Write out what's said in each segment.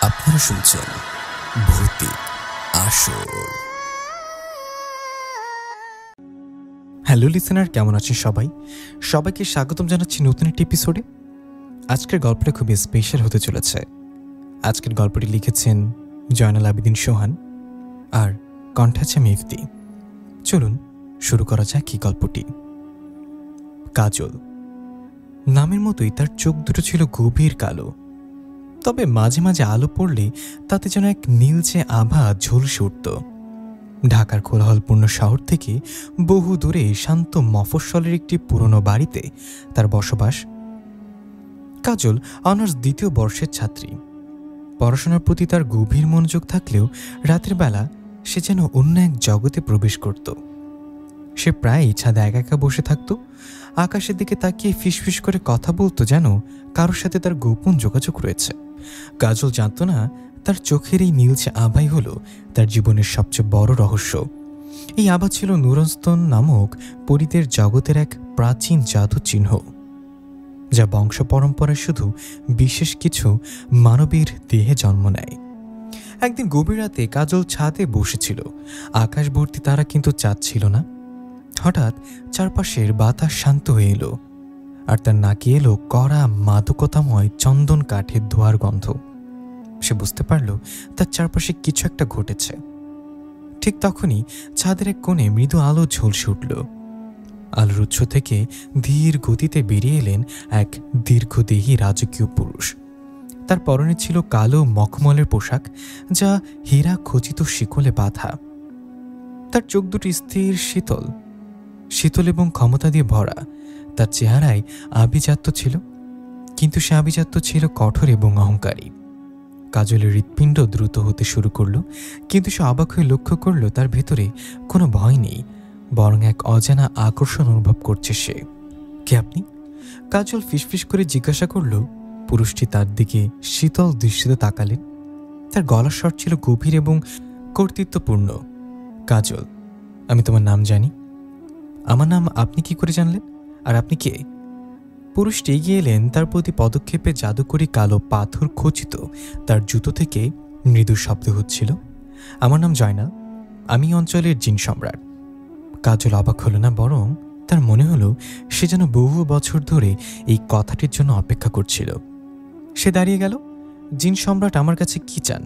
আপনারা শুনছেন ভৌতিক আসর। হ্যালো লিসেনার, কেমন আছেন সবাই? সবাইকে স্বাগতম জানাচ্ছি নতুন একটি এপিসোডে। আজকের গল্পটা খুবই স্পেশাল হতে চলেছে। আজকের গল্পটি লিখেছেন জয়নাল আবেদিন সোহান আর কণ্ঠে আছে মিফতি। চলুন শুরু করা যাক এই গল্পটি। কাজল নামের মতোই তার চোখ দুটো ছিল গভীর কালো, তবে মাঝে মাঝে আলো পড়লে তাতে যেন এক নীলচে আভা ঝলসে উঠত। ঢাকার কোলাহলপূর্ণ শহর থেকে বহু দূরে শান্ত মফস্বলের একটি পুরনো বাড়িতে তার বসবাস। কাজল অনার্স দ্বিতীয় বর্ষের ছাত্রী। পড়াশোনার প্রতি তার গভীর মনোযোগ থাকলেও রাতের বেলা সে যেন অন্য এক জগতে প্রবেশ করত। সে প্রায়ই ছাদে একা একা বসে থাকত, আকাশের দিকে তাকিয়ে ফিসফিস করে কথা বলতো, যেন কারোর সাথে তার গোপন যোগাযোগ রয়েছে। কাজল জানত না তার চোখের এই নীলচে আভাই হলো তার জীবনের সবচেয়ে বড় রহস্য। এই আভা ছিল নুরস্তন নামক পরীদের জগতের এক প্রাচীন জাদু চিহ্ন, যা বংশ পরম্পরায় শুধু বিশেষ কিছু মানবীর দেহে জন্ম নেয়। একদিন গভীর রাতে কাজল ছাদে বসেছিল। আকাশ ভর্তি তারা, কিন্তু চাঁদ ছিল না। হঠাৎ চারপাশের বাতাস শান্ত হয়ে এলো, আর তার নাকে এলো কড়া মাদকতাময় চন্দন কাঠের ধোঁয়ার গন্ধ। সে বুঝতে পারল তার চারপাশে কিছু একটা ঘটেছে। ঠিক তখনই ছাদের এক কোণে মৃদু আলো ঝলসে উঠল। আলোর উৎস থেকে ধীর গতিতে বেরিয়ে এলেন এক দীর্ঘদেহী রাজকীয় পুরুষ। তার পরনে ছিল কালো মখমলের পোশাক, যা হীরা খচিত শিকলে বাঁধা। তার চোখ দুটি স্থির, শীতল শীতল এবং ক্ষমতা দিয়ে ভরা। তার চেহারায় আভিজাত্য ছিল, কিন্তু সে আভিজাত্য ছিল কঠোর এবং অহংকারী। কাজলের হৃৎপিণ্ড দ্রুত হতে শুরু করল, কিন্তু সে অবাক হয়ে লক্ষ্য করল তার ভেতরে কোনো ভয় নেই, বরং এক অজানা আকর্ষণ অনুভব করছে সে। কে আপনি? কাজল ফিসফিস করে জিজ্ঞাসা করল। পুরুষটি তার দিকে শীতল দৃষ্টিতে তাকালেন। তার গলার স্বর ছিল গভীর এবং কর্তৃত্বপূর্ণ। কাজল, আমি তোমার নাম জানি। আমার নাম আপনি কি করে জানলেন? আর আপনি কে? পুরুষটি এগিয়ে এলেন। তার প্রতি পদক্ষেপে জাদুকরি কালো পাথর খচিত তার জুতো থেকে মৃদু শব্দ হচ্ছিল। আমার নাম জয়নাল, আমি অঞ্চলের জিন সম্রাট। কাজল অবাক হলো না, বরং তার মনে হলো সে যেন বহু বছর ধরে এই কথাটির জন্য অপেক্ষা করছিল। সে দাঁড়িয়ে গেল। জিন সম্রাট আমার কাছে কি চান?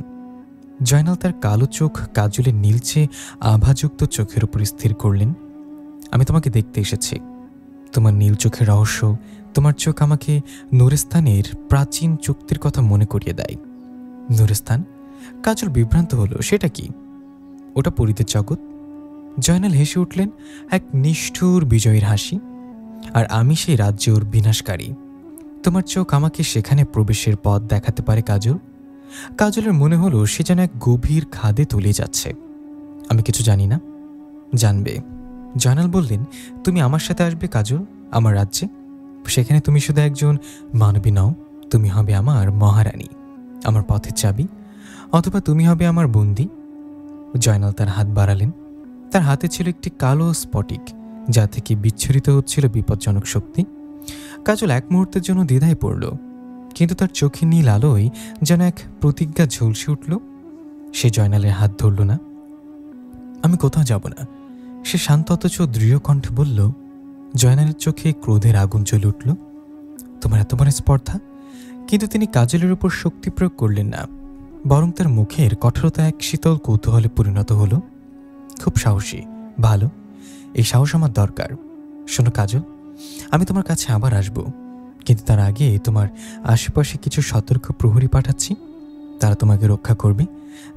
জয়নাল তার কালো চোখ কাজলের নীলচে আভাযুক্ত চোখের উপর স্থির করলেন। আমি তোমাকে দেখতে এসেছি। তোমার নীল চোখের রহস্য, তোমার চোখ আমাকে নুরস্তানের প্রাচীন চুক্তির কথা মনে করিয়ে দেয়। নুরস্তান? কাজল বিভ্রান্ত হলো। সেটা কি? ওটা পরীদের জগৎ। জয়নাল হেসে উঠলেন, এক নিষ্ঠুর বিজয়ীর হাসি। আর আমি সেই রাজ্যর বিনাশকারী। তোমার চোখ আমাকে সেখানে প্রবেশের পথ দেখাতে পারে কাজল। কাজলের মনে হলো সে যেন এক গভীর খাদে তলিয়ে যাচ্ছে। আমি কিছু জানি না। জানবে। জয়নাল বললেন, তুমি আমার সাথে আসবে কাজল, আমার রাজ্যে। সেখানে তুমি শুধু একজন মানবী নও, তুমি হবে আমার মহারানী, আমার পথের চাবি। অথবা তুমি হবে আমার বন্দী। জয়নাল তার হাত বাড়ালেন। তার হাতে ছিল একটি কালো স্ফটিক, যা থেকে বিচ্ছুরিত হচ্ছিল বিপজ্জনক শক্তি। কাজল এক মুহূর্তের জন্য দ্বিধায় পড়ল, কিন্তু তার চোখে নীল আলোয় যেন এক প্রতিজ্ঞা ঝলসে উঠল। সে জয়নালের হাত ধরল না। আমি কোথাও যাব না, সে শান্ত অথচ দৃঢ় কণ্ঠে বলল। জয়নালের চোখে ক্রোধের আগুন জ্বলে উঠল। তোমার এত বড় স্পর্ধা? কিন্তু তিনি কাজলের উপর শক্তি প্রয়োগ করলেন না, বরং তার মুখের কঠোরতা এক শীতল কৌতূহলে পরিণত হলো। খুব সাহসী, ভালো। এই সাহস আমার দরকার। শোনো কাজল, আমি তোমার কাছে আবার আসব, কিন্তু তার আগে তোমার আশেপাশে কিছু সতর্ক প্রহরী পাঠাচ্ছি। তারা তোমাকে রক্ষা করবে,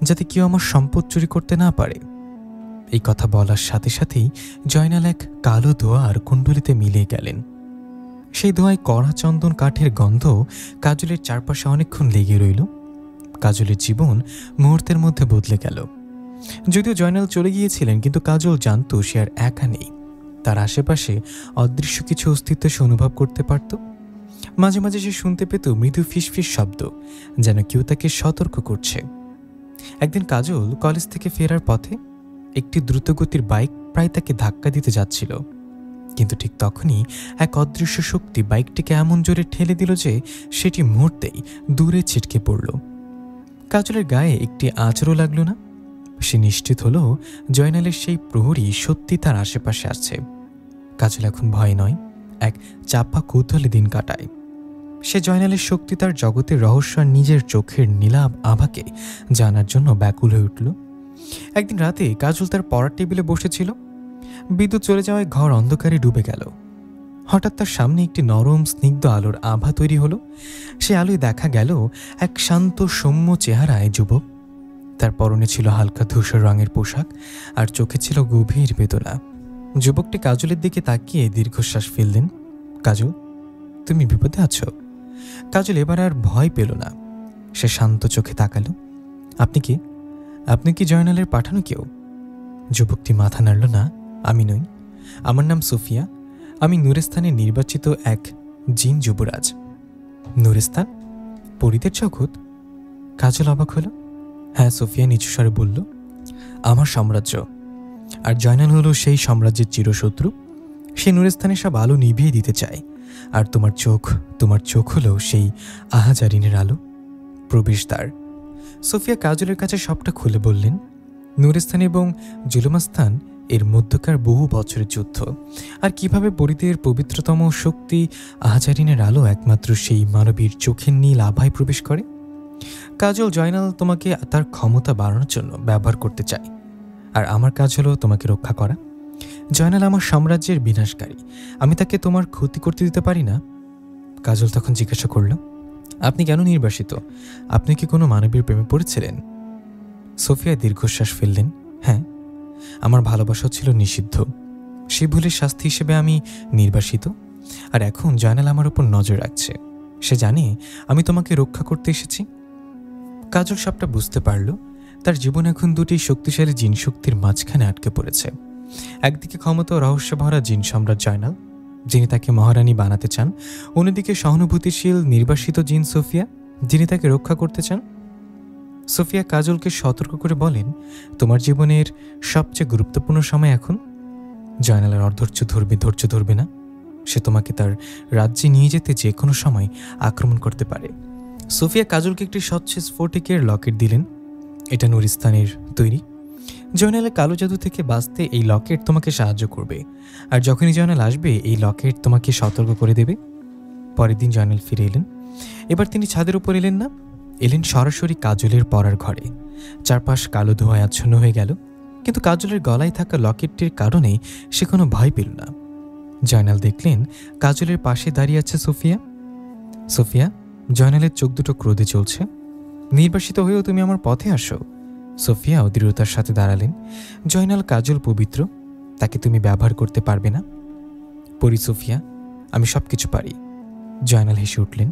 যাতে কেউ আমার সম্পদ চুরি করতে না পারে। এই কথা বলার সাথে সাথেই জয়নাল এক কালো ধোঁয়ার কুণ্ডলিতে মিলিয়ে গেলেন। সেই ধোঁয়ায় কড়া চন্দন কাঠের গন্ধ কাজলের চারপাশে অনেকক্ষণ লেগে রইল। কাজলের জীবন মুহূর্তের মধ্যে বদলে গেল। যদিও জয়নাল চলে গিয়েছিলেন, কিন্তু কাজল জানত সে আর একা নেই। তার আশেপাশে অদৃশ্য কিছু অস্তিত্ব সে অনুভব করতে পারত। মাঝে মাঝে সে শুনতে পেত মৃদু ফিসফিস শব্দ, যেন কেউ তাকে সতর্ক করছে। একদিন কাজল কলেজ থেকে ফেরার পথে একটি দ্রুতগতির বাইক প্রায় তাকে ধাক্কা দিতে যাচ্ছিল, কিন্তু ঠিক তখনই এক অদৃশ্য শক্তি বাইকটিকে এমন জোরে ঠেলে দিল যে সেটি মুহূর্তেই দূরে ছিটকে পড়ল। কাজলের গায়ে একটি আঁচড়ও লাগলো না। সে নিশ্চিত হলো জয়নালের সেই প্রহরী সত্যি তার আশেপাশে আসছে। কাজল এখন ভয় নয়, এক চাপা কৌতূহলে দিন কাটায়। সে জয়নালের শক্তি, তার জগতের রহস্য আর নিজের চোখের নীলাভ আভাকে জানার জন্য ব্যাকুল হয়ে উঠল। একদিন রাতে কাজল তার পড়ার টেবিলে বসেছিল। বিদ্যুৎ চলে যাওয়ায় ঘর অন্ধকারে ডুবে গেল। হঠাৎ তার সামনে একটি নরম স্নিগ্ধ আলোর আভা তৈরি হলো। সে আলোয় দেখা গেল এক শান্ত সৌম্য চেহারায় যুবক। তার পরনে ছিল হালকা ধূসর রঙের পোশাক আর চোখে ছিল গভীর বেদনা। যুবকটি কাজলের দিকে তাকিয়ে দীর্ঘশ্বাস ফেললেন। কাজল, তুমি বিপদে আছো? কাজল এবার আর ভয় পেল না। সে শান্ত চোখে তাকালো। আপনি কি আপনি কি জয়নালের পাঠানো কেউ? যুবকটি মাথা নাড়ল না। আমি নই, আমার নাম সোফিয়া। আমি নুরেস্তানের নির্বাচিত এক জিন যুবরাজ। নুরেস্তান? পরীদের জগৎ? কাজল অবাক হলো। হ্যাঁ, সোফিয়া নিচু স্বরে বলল, আমার সাম্রাজ্য। আর জয়নাল হলো সেই সাম্রাজ্যের চিরশত্রু। সে নুরেস্তানের সব আলো নিভিয়ে দিতে চায়। আর তোমার চোখ হলো সেই আহাজারিনের আলো, প্রবেশদ্বার। সোফিয়া কাজলের কাছে সবটা খুলে বললেন। নুরেস্তান এবং জুলুমাস্তান এর মধ্যকার বহু বছরের যুদ্ধ, আর কিভাবে পরীদের পবিত্রতম শক্তি আহাজারিনের আলো একমাত্র সেই মানবীর চোখের নীল আভায় প্রবেশ করে। কাজল, জয়নাল তোমাকে তার ক্ষমতা বাড়ানোর জন্য ব্যবহার করতে চায়, আর আমার কাজ হলো তোমাকে রক্ষা করা। জয়নাল আমার সাম্রাজ্যের বিনাশকারী। আমি তাকে তোমার ক্ষতি করতে দিতে পারি না। কাজল তখন জিজ্ঞাসা করল, আপনি কেন নির্বাসিত? আপনি কি কোনো মানবীর প্রেমে পড়েছিলেন? সোফিয়া দীর্ঘশ্বাস ফেললেন। হ্যাঁ, আমার ভালোবাসা ছিল নিষিদ্ধ। সে ভুলের শাস্তি হিসেবে আমি নির্বাসিত। আর এখন জয়নাল আমার উপর নজর রাখছে। সে জানে আমি তোমাকে রক্ষা করতে এসেছি। কাজল সবটা বুঝতে পারল। তার জীবন এখন দুটি শক্তিশালী জিন শক্তির মাঝখানে আটকে পড়েছে। একদিকে ক্ষমতা ও রহস্য ভরা জিন সম্রাট জয়নাল, যিনি তাকে মহারানী বানাতে চান। অন্যদিকে সহানুভূতিশীল নির্বাসিত জিন সোফিয়া, যিনি তাকে রক্ষা করতে চান। সোফিয়া কাজলকে সতর্ক করে বলেন, তোমার জীবনের সবচেয়ে গুরুত্বপূর্ণ সময় এখন। জয়নালের ধৈর্য ধরবে না। সে তোমাকে তার রাজ্যে নিয়ে যেতে যে কোনো সময় আক্রমণ করতে পারে। সোফিয়া কাজলকে একটি স্বচ্ছ স্ফটিকের লকেট দিলেন। এটা নুরিস্তানের তৈরি। জয়নালের কালো জাদু থেকে বাঁচতে এই লকেট তোমাকে সাহায্য করবে। আর যখনই জয়নাল আসবে, এই লকেট তোমাকে সতর্ক করে দেবে। পরের দিন জয়নাল ফিরে এলেন। এবার তিনি ছাদের উপর এলেন না, এলেন সরাসরি কাজলের পড়ার ঘরে। চারপাশ কালো ধোঁয়ায় আচ্ছন্ন হয়ে গেল, কিন্তু কাজলের গলায় থাকা লকেটটির কারণে সে কোনো ভয় পেল না। জয়নাল দেখলেন কাজলের পাশে দাঁড়িয়ে আছে সোফিয়া। সোফিয়া, জয়নালের চোখ দুটো ক্রোধে চলছে। নির্বাসিত হয়েও তুমি আমার পথে আসো। সোফিয়াও দৃঢ়তার সাথে দাঁড়ালেন। জয়নাল কাজল পবিত্র, তাকে তুমি ব্যবহার করতে পারবে না। পরি সোফিয়া, আমি সব কিছু পারি। জয়নাল হেসে উঠলেন।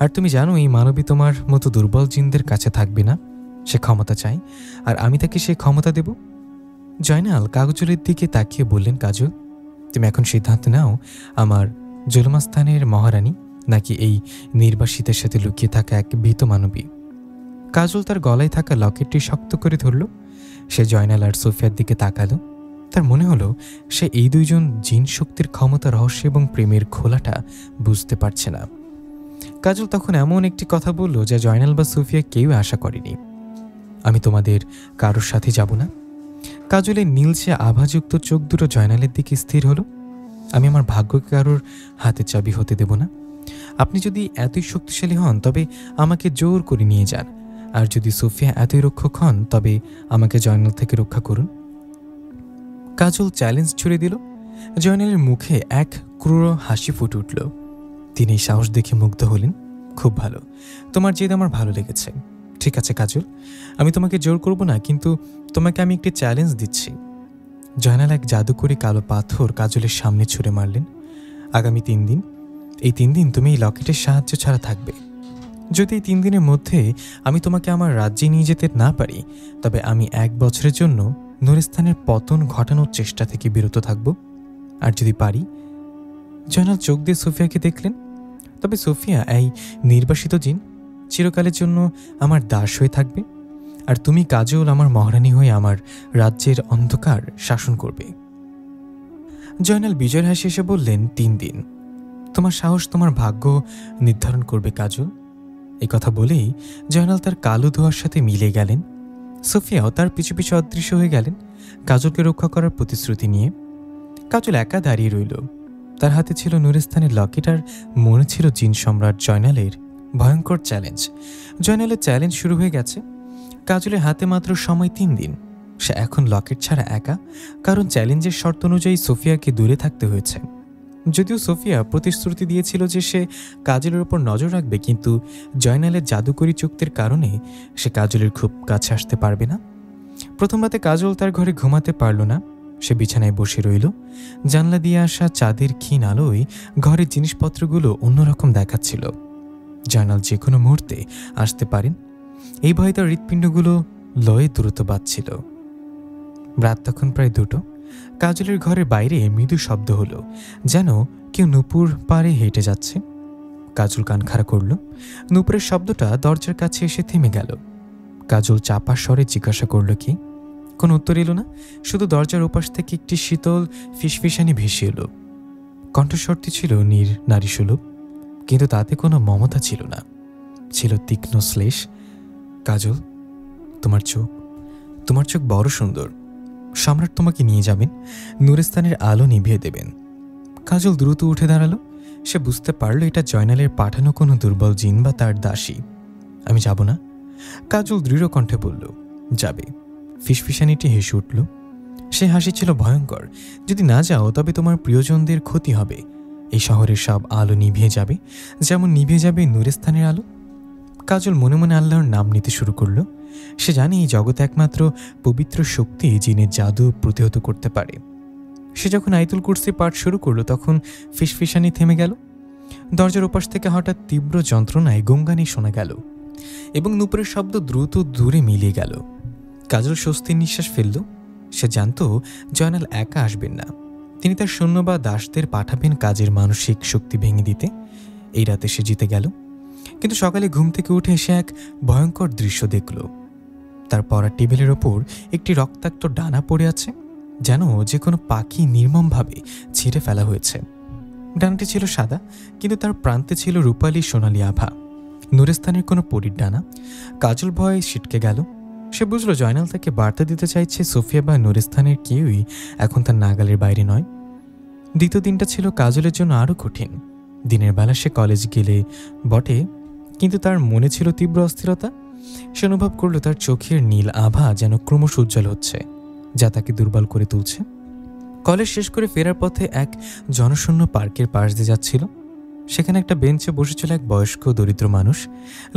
আর তুমি জানো, এই মানবী তোমার মতো দুর্বল জিনদের কাছে থাকবে না। সে ক্ষমতা চায়, আর আমি তাকে সেই ক্ষমতা দেব। জয়নাল কাগজলের দিকে তাকিয়ে বললেন, কাজল, তুমি এখন সিদ্ধান্ত নাও, আমার জুলুমাস্তানের মহারানী নাকি এই নির্বাসিতের সাথে লুকিয়ে থাকা এক ভীত মানবী। কাজল তার গলায় থাকা লকেটটি শক্ত করে ধরল। সে জয়নাল আর সোফিয়ার দিকে তাকালো। তার মনে হলো সে এই দুইজন জিন শক্তির ক্ষমতা, রহস্য এবং প্রেমের খোলাটা বুঝতে পারছে না। কাজল তখন এমন একটি কথা বলল যা জয়নাল বা সোফিয়া কেউ আশা করেনি। আমি তোমাদের কারোর সাথে যাব না। কাজলের নীলচে আভাযুক্ত চোখ দুটো জয়নালের দিকে স্থির হলো। আমি আমার ভাগ্যকে কারোর হাতে চাবি হতে দেব না। আপনি যদি এতই শক্তিশালী হন, তবে আমাকে জোর করে নিয়ে যান। আর যদি সোফিয়া এতই রক্ষক হন, তবে আমাকে জয়নাল থেকে রক্ষা করুন। কাজল চ্যালেঞ্জ ছুড়ে দিল। জয়নালের মুখে এক ক্রূর হাসি ফুটে উঠল। তিনি সাহস দেখে মুগ্ধ হলেন। খুব ভালো, তোমার জেদ আমার ভালো লেগেছে। ঠিক আছে কাজল, আমি তোমাকে জোর করব না, কিন্তু তোমাকে আমি একটি চ্যালেঞ্জ দিচ্ছি। জয়নাল এক জাদুকরি কালো পাথর কাজলের সামনে ছুঁড়ে মারলেন। আগামী 3 দিন, এই 3 দিন তুমি এই লকেটের সাহায্য ছাড়া থাকবে। যদি এই 3 দিনের মধ্যে আমি তোমাকে আমার রাজ্যে নিয়ে যেতে না পারি, তবে আমি 1 বছরের জন্য নুরিস্তানের পতন ঘটানোর চেষ্টা থেকে বিরত থাকব। আর যদি পারি। জয়নাল চোখ দিয়ে সোফিয়াকে দেখলেন। তবে সোফিয়া, এই নির্বাসিত জিন চিরকালের জন্য আমার দাস হয়ে থাকবে, আর তুমি কাজল আমার মহারানী হয়ে আমার রাজ্যের অন্ধকার শাসন করবে। জয়নাল বিজয়ের হাসি এসে বললেন, 3 দিন। তোমার সাহস তোমার ভাগ্য নির্ধারণ করবে কাজল। এই কথা বলেই জয়নাল তার কালো ধোঁয়ার সাথে মিলে গেলেন। সোফিয়াও তার পিছু পিছু অদৃশ্য হয়ে গেলেন কাজলকে রক্ষা করার প্রতিশ্রুতি নিয়ে। কাজল একা দাঁড়িয়ে রইল। তার হাতে ছিল নুরিস্তানের লকেট আর মনে ছিল জিন সম্রাট জয়নালের ভয়ঙ্কর চ্যালেঞ্জ। জয়নালের চ্যালেঞ্জ শুরু হয়ে গেছে। কাজলের হাতে মাত্র সময় 3 দিন। সে এখন লকেট ছাড়া একা, কারণ চ্যালেঞ্জের শর্ত অনুযায়ী সোফিয়াকে দূরে থাকতে হয়েছে। যদিও সোফিয়া প্রতিশ্রুতি দিয়েছিল যে সে কাজলের ওপর নজর রাখবে, কিন্তু জয়নালের জাদুকরী চুক্তির কারণে সে কাজলের খুব কাছে আসতে পারবে না। প্রথম রাতে কাজল তার ঘরে ঘুমাতে পারল না। সে বিছানায় বসে রইল। জানলা দিয়ে আসা চাঁদের ক্ষীণ আলোয় ঘরের জিনিসপত্রগুলো অন্যরকম দেখাচ্ছিল। জয়নাল যে কোনো মুহূর্তে আসতে পারেন, এই ভয়ে তার হৃৎপিণ্ডগুলো লয়ে দ্রুত বাজছিল। রাত তখন প্রায় 2টো। কাজলের ঘরের বাইরে মৃদু শব্দ হলো, যেন কেউ নূপুর পাড়ে হেঁটে যাচ্ছে। কাজল কান খাড়া করল। নূপুরের শব্দটা দরজার কাছে এসে থেমে গেল। কাজল চাপা স্বরে জিজ্ঞাসা করল কি। কোনো উত্তর এলো না। শুধু দরজার ওপাশ থেকে একটি শীতল ফিসফিসানি ভেসে এলো। কণ্ঠস্বরটি ছিল নারীসুলভ, কিন্তু তাতে কোনো মমতা ছিল না, ছিল তীক্ষ্ণ শ্লেষ। কাজল, তোমার চোখ বড় সুন্দর। সম্রাট তোমাকে নিয়ে যাবেন, নুরিস্তানের আলো নিভিয়ে দেবেন। কাজল দ্রুত উঠে দাঁড়ালো। সে বুঝতে পারল এটা জয়নালের পাঠানো কোনো দুর্বল জিন বা তার দাসী। আমি যাব না, কাজল দৃঢ় কণ্ঠে বলল। যাবে। ফিসফিসানিটি হেসে উঠল। সে হাসি ছিল ভয়ঙ্কর। যদি না যাও তবে তোমার প্রিয়জনদের ক্ষতি হবে। এই শহরের সব আলো নিভিয়ে যাবে, যেমন নিভিয়ে যাবে নুরিস্তানের আলো। কাজল মনে মনে আল্লাহর নাম নিতে শুরু করল। সে জানে এই জগতে একমাত্র পবিত্র শক্তি জিনের জাদু প্রতিহত করতে পারে। সে যখন আয়াতুল কুরসি পাঠ শুরু করল তখন ফিসফিসানি থেমে গেল। দরজার ওপাশ থেকে হঠাৎ তীব্র যন্ত্রণায় গঙ্গানি শোনা গেল এবং নূপুরের শব্দ দ্রুত দূরে মিলিয়ে গেল। কাজল স্বস্তির নিঃশ্বাস ফেলল। সে জানত জয়নাল একা আসবেন না, তিনি তার সৈন্য বা দাসদের পাঠাবেন কাজের মানসিক শক্তি ভেঙে দিতে। এই রাতে সে জিতে গেল। কিন্তু সকালে ঘুম থেকে উঠে সে এক ভয়ঙ্কর দৃশ্য দেখল। তার পড়ার টেবিলের ওপর একটি রক্তাক্ত ডানা পড়ে আছে, যেন যে কোনো পাখি নির্মমভাবে ছিঁড়ে ফেলা হয়েছে। ডানাটি ছিল সাদা, কিন্তু তার প্রান্তে ছিল রূপালী সোনালি আভা। নুরিস্তানের কোনো পরীর ডানা। কাজল ভয়ে ছিটকে গেল। সে বুঝল জয়নাল তাকে বার্তা দিতে চাইছে সোফিয়া বা নুরিস্তানের কেউই এখন তার নাগালের বাইরে নয়। দ্বিতীয় দিনটা ছিল কাজলের জন্য আরও কঠিন। দিনের বেলা সে কলেজ গেলে বটে, কিন্তু তার মনে ছিল তীব্র অস্থিরতা। সে অনুভব করল তার চোখের নীল আভা যেন ক্রমশ উজ্জ্বল হচ্ছে, যা তাকে দুর্বল করে তুলছে। কলেজ শেষ করে ফেরার পথে এক জনশূন্য পার্কের পাশ দিয়ে যাচ্ছিল। সেখানে একটা বেঞ্চে বসেছিল এক বয়স্ক দরিদ্র মানুষ।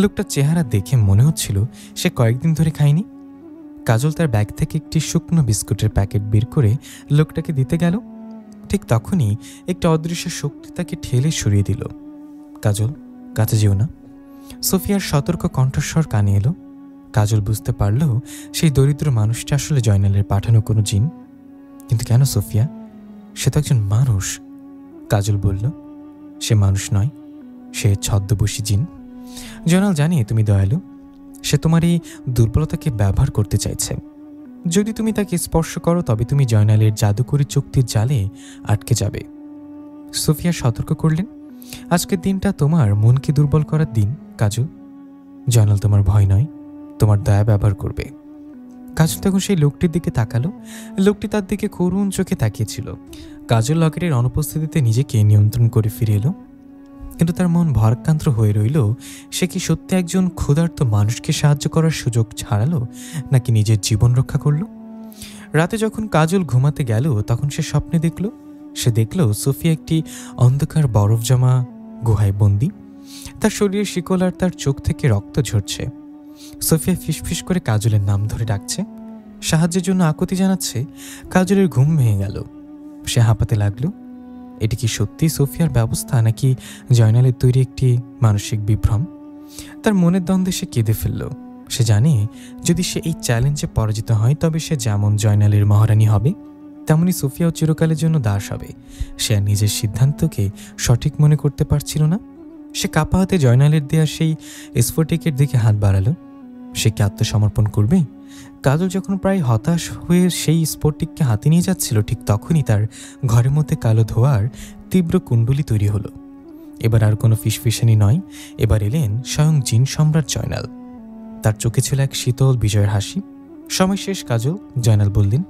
লোকটার চেহারা দেখে মনে হচ্ছিল সে কয়েকদিন ধরে খায়নি। কাজল তার ব্যাগ থেকে একটি শুকনো বিস্কুটের প্যাকেট বের করে লোকটাকে দিতে গেল। ঠিক তখনই একটা অদৃশ্য শক্তি তাকে ঠেলে সরিয়ে দিল। কাজল, কাছে যেও না। সোফিয়ার সতর্ক কণ্ঠস্বর কানে এলো। কাজল বুঝতে পারল সেই দরিদ্র মানুষটা আসলে জয়নালের পাঠানো কোনো জিন। কিন্তু কেন সোফিয়া? সে তো একজন মানুষ। কাজল বলল, সে মানুষ নয়, সে ছদ্মবেশী জিন। জয়নাল জানে তুমি দয়ালু। সে তোমার এই দুর্বলতাকে ব্যবহার করতে চাইছে। যদি তুমি তাকে স্পর্শ করো তবে তুমি জয়নালের জাদুকরী চুক্তির জালে আটকে যাবে। সোফিয়া সতর্ক করলেন, আজকের দিনটা তোমার মনকে দুর্বল করার দিন কাজল। জয়নাল তোমার ভয় নয়, তোমার দয়া ব্যবহার করবে। কাজল তখন সেই লোকটির দিকে তাকালো। লোকটি তার দিকে করুণ চোখে তাকিয়েছিল। কাজল লকেটের অনুপস্থিতিতে নিজেকে নিয়ন্ত্রণ করে ফিরে এলো, কিন্তু তার মন ভারাক্রান্ত হয়ে রইল। সে কি সত্যি একজন ক্ষুধার্ত মানুষকে সাহায্য করার সুযোগ ছাড়ালো, নাকি নিজের জীবন রক্ষা করল? রাতে যখন কাজল ঘুমাতে গেল তখন সে স্বপ্নে সে দেখল সোফিয়া একটি অন্ধকার বরফ জমা গুহায় বন্দী। তার শরীরের শিকল আর তার চোখ থেকে রক্ত ঝরছে। সোফিয়া ফিসফিস করে কাজলের নাম ধরে ডাকছে, সাহায্যের জন্য আকুতি জানাচ্ছে। কাজলের ঘুম ভেঙে গেল। সে হাঁপাতে লাগলো। এটি কি সত্যি সোফিয়ার ব্যবস্থা, নাকি জয়নালের তৈরি একটি মানসিক বিভ্রম? তার মনের দ্বন্দ্বে সে কেঁদে ফেলল। সে জানে যদি সে এই চ্যালেঞ্জে পরাজিত হয় তবে সে যেমন জয়নালের মহারানী হবে, তেমনি সোফিয়াও চিরকালের জন্য দাস হবে। সে আর নিজের সিদ্ধান্তকে সঠিক মনে করতে পারছিল না। সে কাপা হাতে জয়নালের দেয়া সেই স্ফটিকের দিকে হাত বাড়ালো। সে কি আত্মসমর্পণ করবে? কাজল যখন প্রায় হতাশ হয়ে সেই স্ফটিককে হাতে নিয়ে যাচ্ছিল, ঠিক তখনই তার ঘরের মধ্যে কালো ধোঁয়ার তীব্র কুণ্ডলী তৈরি হলো। এবার আর কোনো ফিসফিসানি নয়, এবার এলেন স্বয়ং জিন সম্রাট জয়নাল। তার চোখে ছিল এক শীতল বিজয়ের হাসি। সময় শেষ কাজল, জয়নাল বললেন।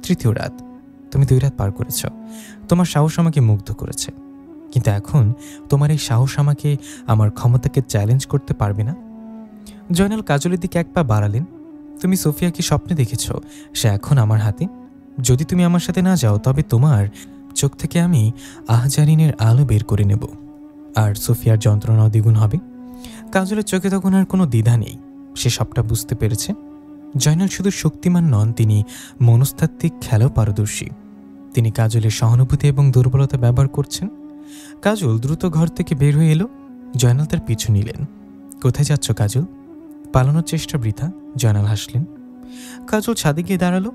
তৃতীয় রাত, তুমি 2 রাত পার করেছ। তোমার সাহস আমাকে মুগ্ধ করেছে, কিন্তু এখন তোমার এই সাহস আমাকে আমার ক্ষমতাকে চ্যালেঞ্জ করতে পারবে না। জয়নাল কাজলের দিকে 1 পা বাড়ালেন। তুমি সোফিয়াকে স্বপ্নে দেখেছ, সে এখন আমার হাতে। যদি তুমি আমার সাথে না যাও তবে তোমার চোখ থেকে আমি আহজারিনের আলো বের করে নেব, আর সোফিয়ার যন্ত্রণাও দ্বিগুণ হবে। কাজলের চোখে তখন আর কোনো দ্বিধা নেই, সে সবটা বুঝতে পেরেছে। জয়নাল শুধু শক্তিমান নন, তিনি মনস্তাত্ত্বিক খেলাও পারদর্শী। তিনি কাজলের সহানুভূতি এবং দুর্বলতা ব্যবহার করছেন। কাজল দ্রুত ঘর থেকে বের হয়ে এলো। জয়নাল তার পিছু নিলেন। কোথায় যাচ্ছ কাজল? পালানোর চেষ্টা বৃথা, জয়নাল হাসলেন। কাজল ছাদে গিয়ে দাঁড়ালো,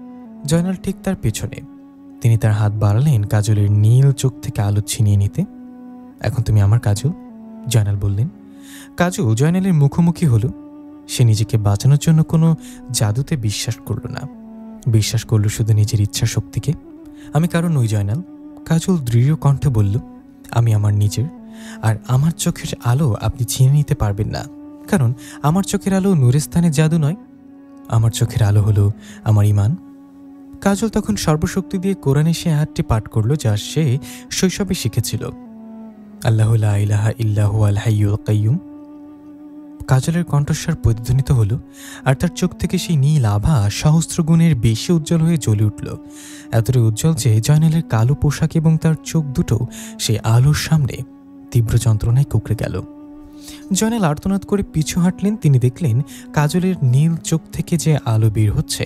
জয়নাল ঠিক তার পেছনে। তিনি তার হাত বাড়ালেন কাজলের নীল চোখ থেকে আলো ছিনিয়ে নিতে। এখন তুমি আমার কাজল, জয়নাল বললেন। কাজল জয়নালের মুখোমুখি হলো। সে নিজেকে বাঁচানোর জন্য কোনো জাদুতে বিশ্বাস করল না, বিশ্বাস করল শুধু নিজের ইচ্ছা শক্তিকে। আমি কারণ নই জয়নাল, কাজল দৃঢ় কণ্ঠে বলল। আমি আমার নিজের, আর আমার চোখের আলো আপনি ছিনে নিতে পারবেন না, কারণ আমার চোখের আলো নুরস্থানের জাদু নয়, আমার চোখের আলো হলো আমার ঈমান। কাজল তখন সর্বশক্তি দিয়ে কোরআনে সে আয়াতটি পাঠ করল যা সে শৈশবে শিখেছিল, আল্লাহু লা ইলাহা ইল্লা হুয়াল হাইয়ুল কাইয়ুম। কাজলের কণ্ঠস্বর প্রতিধ্বনিত হল, আর তার চোখ থেকে সেই নীল আভা সহস্র গুণের বেশি উজ্জ্বল হয়ে জ্বলে উঠল, এতটাই উজ্জ্বল যে জয়নালের কালো পোশাক এবং তার চোখ দুটো সেই আলোর সামনে তীব্র যন্ত্রণায় কুঁকড়ে গেল। জয়নাল আর্তনাদ করে পিছু হাঁটলেন। তিনি দেখলেন কাজলের নীল চোখ থেকে যে আলো বের হচ্ছে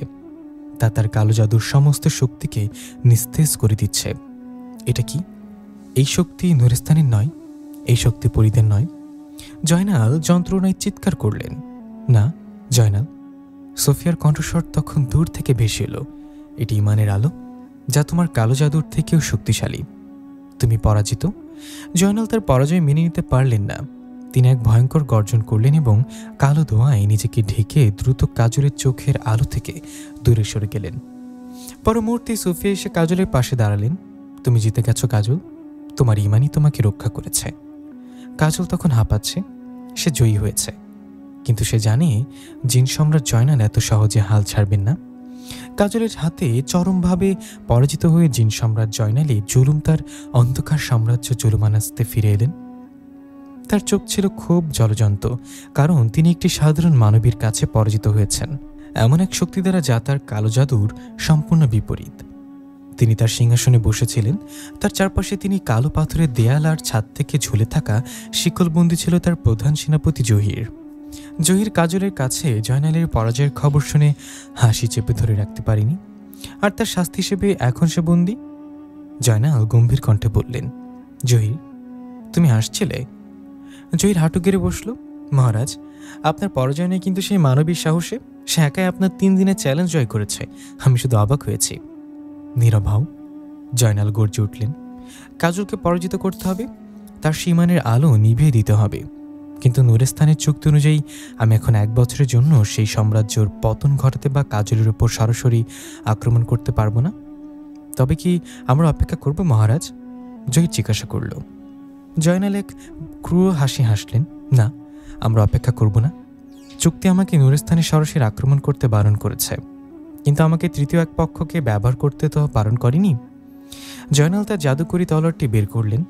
তা তার কালো জাদুর সমস্ত শক্তিকে নিস্তেজ করে দিচ্ছে। এটা কি? এই শক্তি নুরস্থানের নয়, এই শক্তি পরিদের নয়। জয়নাল যন্ত্রণায় চিৎকার করলেন। না জয়নাল, সোফিয়ার কণ্ঠস্বর তখন দূর থেকে ভেসে এলো। এটি ঈমানের আলো, যা তোমার কালো জাদুর থেকেও শক্তিশালী। তুমি পরাজিত। জয়নাল তার পরাজয় মেনে নিতে পারলেন না। তিনি এক ভয়ঙ্কর গর্জন করলেন এবং কালো ধোঁয়ায় নিজেকে ঢেকে দ্রুত কাজলের চোখের আলো থেকে দূরে সরে গেলেন। পর মুহূর্তে সোফিয়া এসে কাজলের পাশে দাঁড়ালেন। তুমি জিতে গেছো কাজল, তোমার ঈমানই তোমাকে রক্ষা করেছে। কাজল তখন হাঁপাচ্ছে, সে জয়ী হয়েছে, কিন্তু সে জানে জিন সম্রাট জয়নাল এত সহজে হাল ছাড়বেন না। কাজলের হাতে চরমভাবে পরাজিত হয়ে জিন সম্রাট জয়নালী জুলুম তার অন্ধকার সাম্রাজ্য জুলুমানাস্তে ফিরে এলেন। তার চোখ ছিল খুব জলজন্ত, কারণ তিনি একটি সাধারণ মানবীর কাছে পরাজিত হয়েছেন, এমন এক শক্তি দ্বারা যা তার কালো জাদুর সম্পূর্ণ বিপরীত। তিনি তার সিংহাসনে বসেছিলেন, তার চারপাশে তিনি কালো পাথরের দেয়াল আর ছাদ থেকে ঝুলে থাকা শিকলবন্দি ছিল তার প্রধান সেনাপতি জহির। জহির কাজলের কাছে জয়নালের পরাজয়ের খবর শুনে হাসি চেপে ধরে রাখতে পারেনি, আর তার শাস্তি হিসেবে এখন সে বন্দী। জয়নাল গম্ভীর কণ্ঠে বললেন, জহির তুমি হাসছিলে? জহির হাঁটু গেড়ে বসল। মহারাজ, আপনার পরাজয় নেই, কিন্তু সেই মানবীর সাহসে সে একাই আপনার 3 দিনের চ্যালেঞ্জ জয় করেছে। আমি শুধু অবাক হয়েছি। নীরব হও, জয়নাল গর্জে উঠলেন। কাজলকে পরাজিত করতে হবে, তার সীমানের আলো নিভিয়ে দিতে হবে, কিন্তু নুরস্থানের চুক্তি অনুযায়ী আমি এখন 1 বছরের জন্য সেই সাম্রাজ্যর পতন ঘটাতে বা কাজলের উপর সরাসরি আক্রমণ করতে পারবো না। তবে কি আমরা অপেক্ষা করব মহারাজ? জহির জিজ্ঞাসা করল। জয়নাল এক ক্রূর হাসি হাসলেন। না, আমরা অপেক্ষা করব না। চুক্তি আমাকে নুরস্থানে সরাসরি আক্রমণ করতে বারণ করেছে, কিন্তু আমাকে তৃতীয় এক পক্ষকে ব্যবহার করতে তো বারণ করেনি। জয়নাল তার জাদুকরি তলোয়ারটি বের করলেন।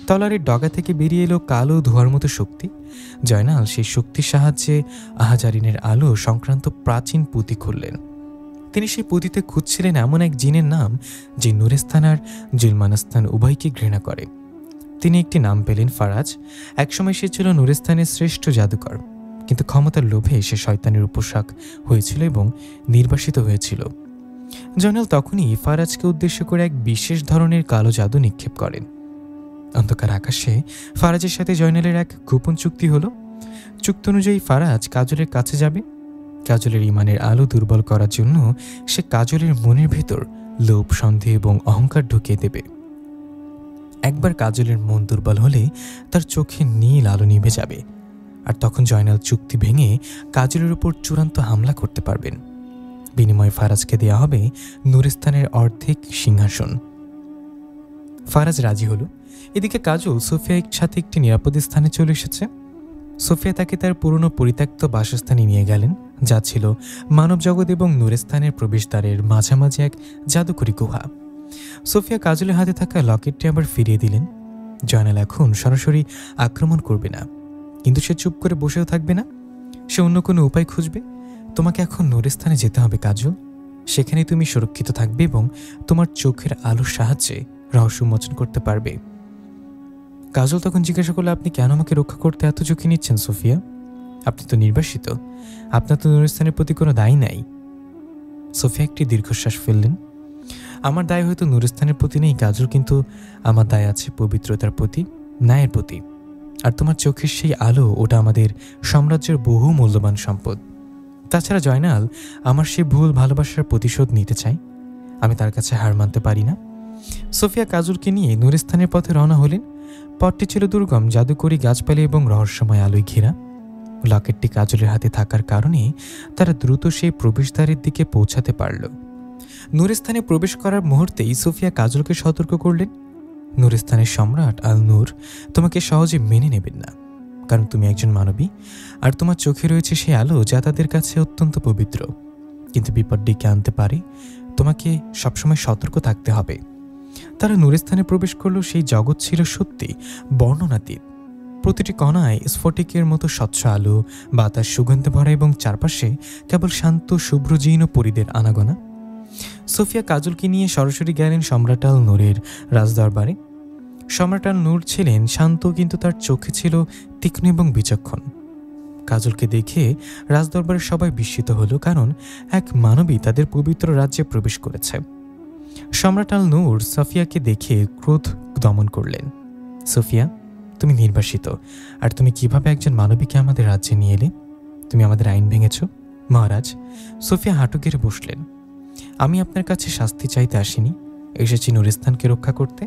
তলোয়ারের ডগা থেকে বেরিয়ে এলো কালো ধোঁয়ার মতো শক্তি। জয়নাল সেই শক্তির সাহায্যে আহাজারিনের আলো সংক্রান্ত প্রাচীন পুঁথি খুললেন। তিনি সেই পুঁথিতে খুঁজছিলেন এমন এক জিনের নাম যে নুরস্থান আর জুলমানাস্তান উভয়কে ঘৃণা করে। তিনি একটি নাম পেলেন, ফারাজ। একসময় সে ছিল নুরস্থানের শ্রেষ্ঠ জাদুকর, কিন্তু ক্ষমতার লোভে সে শয়তানের উপশাক হয়েছিল এবং নির্বাসিত হয়েছিল। জয়নাল তখনই ফারাজকে উদ্দেশ্য করে এক বিশেষ ধরনের কালো জাদু নিক্ষেপ করেন। অন্ধকার আকাশে ফারাজের সাথে জয়নালের এক গোপন চুক্তি হলো। চুক্তি অনুযায়ী ফারাজ কাজলের কাছে যাবে। কাজলের ঈমানের আলো দুর্বল করার জন্য সে কাজলের মনের ভেতর লোভ, সন্দেহ এবং অহংকার ঢুকিয়ে দেবে। একবার কাজলের মন দুর্বল হলে তার চোখে নীল আলো নিভে যাবে, আর তখন জয়নাল চুক্তি ভেঙে কাজলের উপর চূড়ান্ত হামলা করতে পারবেন। বিনিময়ে ফারাজকে দেয়া হবে নুরস্থানের অর্ধেক সিংহাসন। ফারাজ রাজি হলো। এদিকে কাজল সোফিয়ার সাথে একটি নিরাপদ স্থানে চলে এসেছে। সোফিয়া তাকে তার পুরনো পরিত্যক্ত বাসস্থানে নিয়ে গেলেন, যা ছিল মানব জগৎ এবং নুরস্থানের প্রবেশদ্বারের মাঝামাঝি এক জাদুকরী গুহা। সোফিয়া কাজলের হাতে থাকা লকেটটি আবার ফিরিয়ে দিলেন। জয়নাল এখন সরাসরি আক্রমণ করবে না, কিন্তু সে চুপ করে বসেও থাকবে না। সে অন্য কোনো উপায় খুঁজবে। তোমাকে এখন নুরস্থানে যেতে হবে কাজল। সেখানে তুমি সুরক্ষিত থাকবে এবং তোমার চোখের আলোর সাহায্যে রহস্য উন্মোচন করতে পারবে। কাজল তখন জিজ্ঞাসা করলো, আপনি কেন আমাকে রক্ষা করতে এত ঝুঁকি নিচ্ছেন সোফিয়া? আপনি তো নির্বাসিত, আপনার তো নুরস্থানের প্রতি কোনো দায় নাই। সোফিয়া একটি দীর্ঘশ্বাস ফেললেন। আমার দায় হয়তো নুরস্থানের প্রতি নেই কাজল, কিন্তু আমার দায় আছে পবিত্রতার প্রতি, ন্যায়ের প্রতি। আর তোমার চোখের সেই আলো, ওটা আমাদের সাম্রাজ্যের বহু মূল্যবান সম্পদ। তাছাড়া জয়নাল আমার সেই ভুল ভালোবাসার প্রতিশোধ নিতে চায়। আমি তার কাছে হার মানতে পারি না। সোফিয়া কাজলকে নিয়ে নুরস্থানের পথে রওনা হলেন। পথটি ছিল দুর্গম, জাদুকরী গাছপালা এবং রহস্যময় আলোয় ঘেরা। লকেটটি কাজলের হাতে থাকার কারণে তারা দ্রুত সেই প্রবেশদ্বারের দিকে পৌঁছাতে পারল। নুরস্থানে প্রবেশ করার মুহূর্তেই সোফিয়া কাজলকে সতর্ক করলেন, নুরস্থানের সম্রাট আল নূর তোমাকে সহজে মেনে নেবেন না, কারণ তুমি একজন মানবী আর তোমার চোখে রয়েছে সেই আলো যা তাদের কাছে অত্যন্ত পবিত্র, কিন্তু বিপদ ডেকে আনতে পারে। তোমাকে সবসময় সতর্ক থাকতে হবে। তারা নুরস্থানে প্রবেশ করলো। সেই জগৎ ছিল সত্যি বর্ণনাতীত। প্রতিটি কণায় স্ফটিকের মতো স্বচ্ছ আলো, বাতাস সুগন্ধে ভরা এবং চারপাশে কেবল শান্ত শুভ্র জীর্ণ পরিদের আনাগোনা। সোফিয়া কাজলকে নিয়ে সরাসরি গেলেন সম্রাট আল নূরের রাজদরবারে। সম্রাট আল নূর ছিলেন শান্ত, কিন্তু তার চোখে ছিল তীক্ষ্ণ এবং বিচক্ষণ। কাজলকে দেখে রাজদরবারের সবাই বিস্মিত হলো, কারণ এক মানবী তাদের পবিত্র রাজ্যে প্রবেশ করেছে। সম্রাট আল নূর সোফিয়াকে দেখে ক্রোধ দমন করলেন। সোফিয়া, তুমি নির্বাসিত, আর তুমি কিভাবে একজন মানবীকে আমাদের রাজ্যে নিয়ে এলে? তুমি আমাদের আইন ভেঙেছ। মহারাজ, সোফিয়া হাঁটু গেড়ে বসলেন। আমি আপনার কাছে শাস্তি চাইতে আসিনি, এসেছি নুরস্থানকে রক্ষা করতে।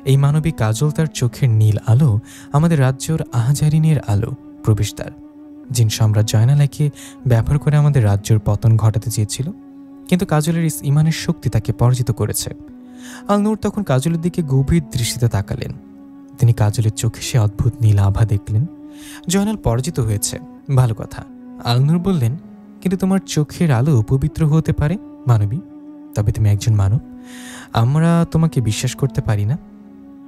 এই মানবী কাজল তার চোখের নীল আলো আমাদের রাজ্যর আহাজারিনের আলো প্রবেশদ্বার। জিন সম্রাট জয়নালাকে ব্যবহার করে আমাদের রাজ্যের পতন ঘটাতে চেয়েছিল, কিন্তু কাজলের ইমানের শক্তি তাকে পরাজিত করেছে। আল নূর তখন কাজলের দিকে গভীর দৃষ্টিতে তাকালেন। তিনি কাজলের চোখে সে অদ্ভুত নীল আভা দেখলেন। জয়নাল পরাজিত হয়েছে, ভালো কথা। আল নূর বললেন, কিন্তু তোমার চোখের আলো পবিত্র হতে পারে মানবী, তবে তুমি একজন মানব। আমরা তোমাকে বিশ্বাস করতে পারি না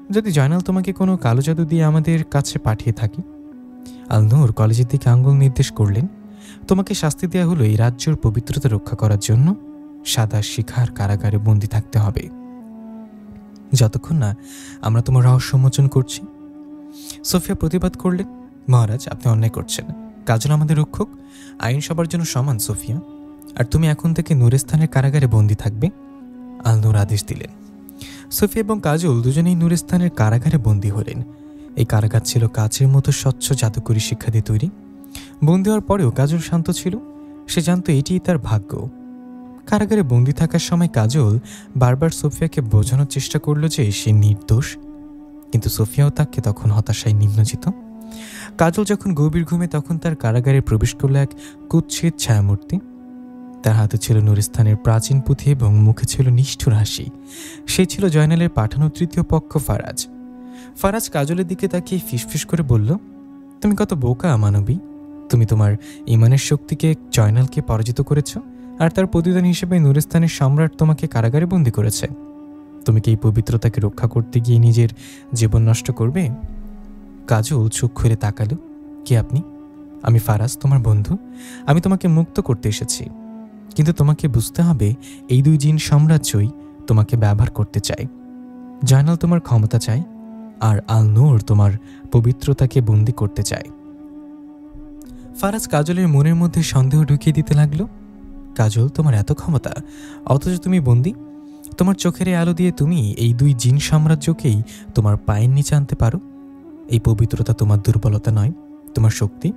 যদি জয়নাল তোমাকে কোনো কালো জাদু দিয়ে আমাদের কাছে পাঠিয়ে থাকে। আল নূর কলেজের দিকে আঙ্গুল নির্দেশ করলেন। তোমাকে শাস্তি দেওয়া হলো এই রাজ্যের পবিত্রতা রক্ষা করার জন্য সাদা শিখার কারাগারে বন্দী থাকতে হবে, যতক্ষণ না আমরা তোমার রহস্য উন্মোচন করছি। সোফিয়া প্রতিবাদ করলেন, মহারাজ, আপনি অন্যায় করছেন। কাজল আমাদের রক্ষক, আইন সবার জন্য সমান সোফিয়া, আর তুমি এখন থেকে নুরস্থানের কারাগারে বন্দী থাকবে। আল নূর আদেশ দিলেন। সোফিয়া এবং কাজল দুজনেই নুরস্থানের কারাগারে বন্দী হলেন। এই কারাগার ছিল কাচের মতো স্বচ্ছ জাদুকরী শিক্ষা দিয়ে তৈরি। বন্দী হওয়ার পরেও কাজল শান্ত ছিল। সে জানত এটিই তার ভাগ্য। কারাগারে বন্দী থাকার সময় কাজল বারবার সোফিয়াকে বোঝানোর চেষ্টা করল যে সে নির্দোষ, কিন্তু সোফিয়াও তাকে তখন হতাশায় নিমজ্জিত। কাজল যখন গভীর ঘুমে, তখন তার কারাগারে প্রবেশ করল এক কুৎসিত ছায়ামূর্তি। তার হাতে ছিল নুরস্থানের প্রাচীন পুঁথি এবং মুখে ছিল নিষ্ঠুর হাসি। সে ছিল জয়নালের পাঠানো তৃতীয় পক্ষ ফারাজ। ফারাজ কাজলের দিকে তাকিয়ে ফিসফিস করে বলল, তুমি কত বোকা মানবী। তুমি তোমার ইমানের শক্তিকে জয়নালকে পরাজিত করেছ, আর তার প্রতিদান হিসেবে নুরস্থানের সম্রাট তোমাকে কারাগারে বন্দী করেছে। তুমি কি এই পবিত্রতাকে রক্ষা করতে গিয়ে নিজের জীবন নষ্ট করবে? কাজল চোখ খুলে তাকালো। কে আপনি? আমি ফারাজ, তোমার বন্ধু। আমি তোমাকে মুক্ত করতে এসেছি, কিন্তু তোমাকে বুঝতে হবে এই দুই জিন সাম্রাজ্যই তোমাকে ব্যবহার করতে চায়। জয়নাল তোমার ক্ষমতা চায়, আর আল নূর তোমার পবিত্রতাকে বন্দী করতে চায়। ফারাজ কাজলের মনের মধ্যে সন্দেহ ঢুকিয়ে দিতে লাগলো। কাজল, তোমার এত ক্ষমতা, অথচ তুমি বন্দী। তোমার চোখের আলো দিয়ে তুমি এই দুই জিন সাম্রাজ্যকেই তোমার পায়ের নিচে আনতে পারো। এই পবিত্রতা তোমার দুর্বলতা নয়, তোমার শক্তি।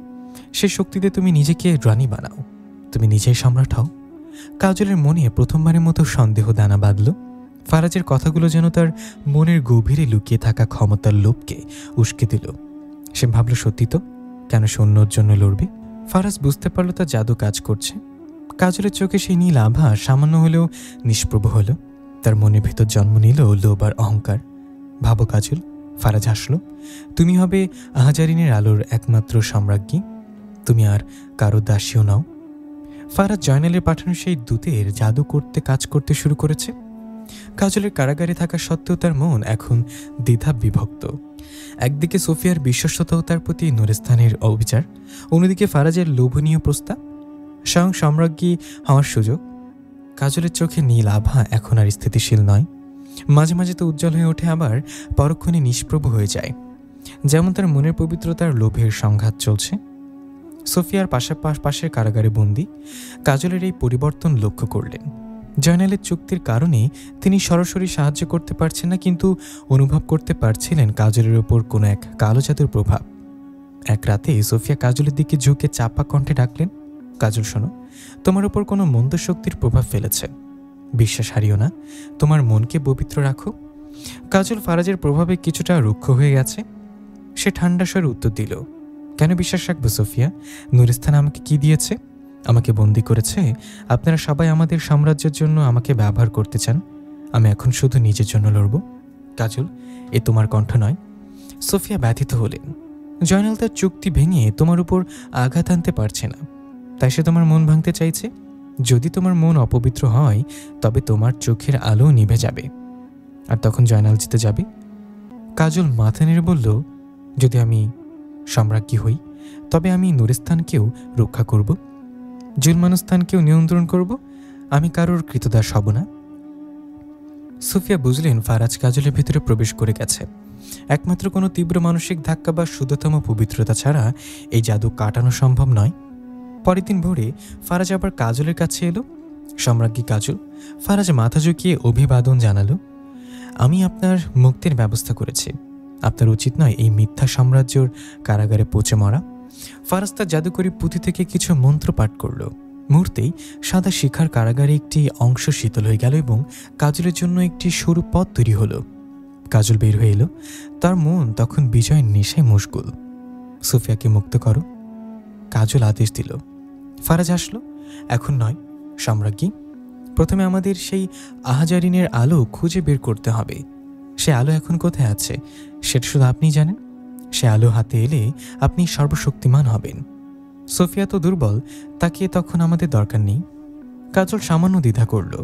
সেই শক্তিতে তুমি নিজেকে রানী বানাও, তুমি নিজেই সম্রাট হও। কাজলের মনে প্রথমবারের মতো সন্দেহ দানা বাঁধল। ফারাজের কথাগুলো যেন তার মনের গভীরে লুকিয়ে থাকা ক্ষমতার লোভকে উস্কে দিল। সে ভাবল, সত্যি তো, কেন সে অন্যর জন্য লড়বে? ফারাজ বুঝতে পারল তার জাদু কাজ করছে। কাজলের চোখে সেই নীল আভা সামান্য হলেও নিষ্প্রভ হলো। তার মনের ভেতর জন্ম নিল লোভ আর অহংকার। ভাবো কাজল। ফারাজ হাসল। তুমি হবে আহাজারিনের আলোর একমাত্র সম্রাজ্ঞী। তুমি আর কারো দাসীও নাও। ফারাজ জয়নালের পাঠানো সেই দূতের জাদু করতে কাজ করতে শুরু করেছে। কাজলের কারাগারে থাকা সত্ত্বেও তার মন এখন দ্বিধা বিভক্ত। একদিকে সোফিয়ার বিশ্বস্ততার প্রতি নুরস্তানের অবিচার, অন্যদিকে ফারাজের লোভনীয় প্রস্তাব, স্বয়ং সম্রাজ্ঞী হওয়ার সুযোগ। কাজলের চোখে নীল আভা এখন আর স্থিতিশীল নয়। মাঝে মাঝে তো উজ্জ্বল হয়ে ওঠে, আবার পরক্ষণে নিষ্প্রভ হয়ে যায়, যেমন তার মনের পবিত্রতার লোভের সংঘাত চলছে। সোফিয়ার পাশের কারাগারে বন্দী কাজলের এই পরিবর্তন লক্ষ্য করলেন। জয়নালের চুক্তির কারণে তিনি সরাসরি সাহায্য করতে পারছেন না, কিন্তু অনুভব করতে পারছিলেন কাজলের ওপর কোনো এক কালো জাদুর প্রভাব। এক রাতে সোফিয়া কাজলের দিকে ঝুঁকে চাপা কণ্ঠে ডাকলেন, কাজল শোনো, তোমার ওপর কোনো মন্দ শক্তির প্রভাব ফেলেছে। বিশ্বাস হারিও না, তোমার মনকে পবিত্র রাখো। কাজল ফারাজের প্রভাবে কিছুটা রুক্ষ হয়ে গেছে। সে ঠান্ডা স্বরে উত্তর দিল, কেন বিশ্বাস রাখবো সোফিয়া? নুরস্তান আমাকে কি দিয়েছে? আমাকে বন্দি করেছে। আপনারা সবাই আমাদের সাম্রাজ্যের জন্য আমাকে ব্যবহার করতে চান। আমি এখন শুধু নিজের জন্য লড়ব। কাজল, এ তোমার কণ্ঠ নয়। সোফিয়া ব্যথিত হলেন। জয়নাল তার চুক্তি ভেঙে তোমার উপর আঘাত আনতে পারছে না, তাই সে তোমার মন ভাঙতে চাইছে। যদি তোমার মন অপবিত্র হয়, তবে তোমার চোখের আলো নিভে যাবে, আর তখন জয়নাল জিতে যাবে। কাজল মাথা নেড়ে বলল, যদি আমি সম্রাজ্ঞী হই, তবে আমি নুরস্তানকেও রক্ষা করব, জুলমানস্তানকেও নিয়ন্ত্রণ করব। আমি কারোর কৃতদাস হব না। সুফিয়া বুঝলেন ফারাজ কাজলের ভিতরে প্রবেশ করে গেছে। একমাত্র কোনো তীব্র মানসিক ধাক্কা বা শুদ্ধতম পবিত্রতা ছাড়া এই জাদু কাটানো সম্ভব নয়। পরের দিন ভোরে ফারাজ আবার কাজলের কাছে এলো। সম্রাজ্ঞী কাজল, ফারাজ মাথা ঝুঁকিয়ে অভিবাদন জানালো, আমি আপনার মুক্তির ব্যবস্থা করেছি। আপনার উচিত নয় এই মিথ্যা সাম্রাজ্যর কারাগারে পচে মরা। ফারাজ তার জাদুকরী পুঁথি থেকে কিছু মন্ত্র পাঠ করল। মুহূর্তেই সাদা শিখার কারাগারে একটি অংশ শীতল হয়ে গেল এবং কাজলের জন্য একটি সরু পথ তৈরি হলো। কাজল বের হয়ে এলো। তার মন তখন বিজয়ের নেশায় মশগুল। সুফিয়াকে মুক্ত করো, কাজল আদেশ দিল। ফারাজ হাসলো, এখন নয় সম্রাজ্ঞী। প্রথমে আমাদের সেই আহাজারিনের আলো খুঁজে বের করতে হবে। সে আলো এখন কোথায় আছে সেটা শুধু আপনিই জানেন। সে আলো হাতে এলে আপনি সর্বশক্তিমান হবেন। সোফিয়া তো দুর্বল, তাকে তখন আমাদের দরকার নেই। কাজল সামান্য দ্বিধা করল,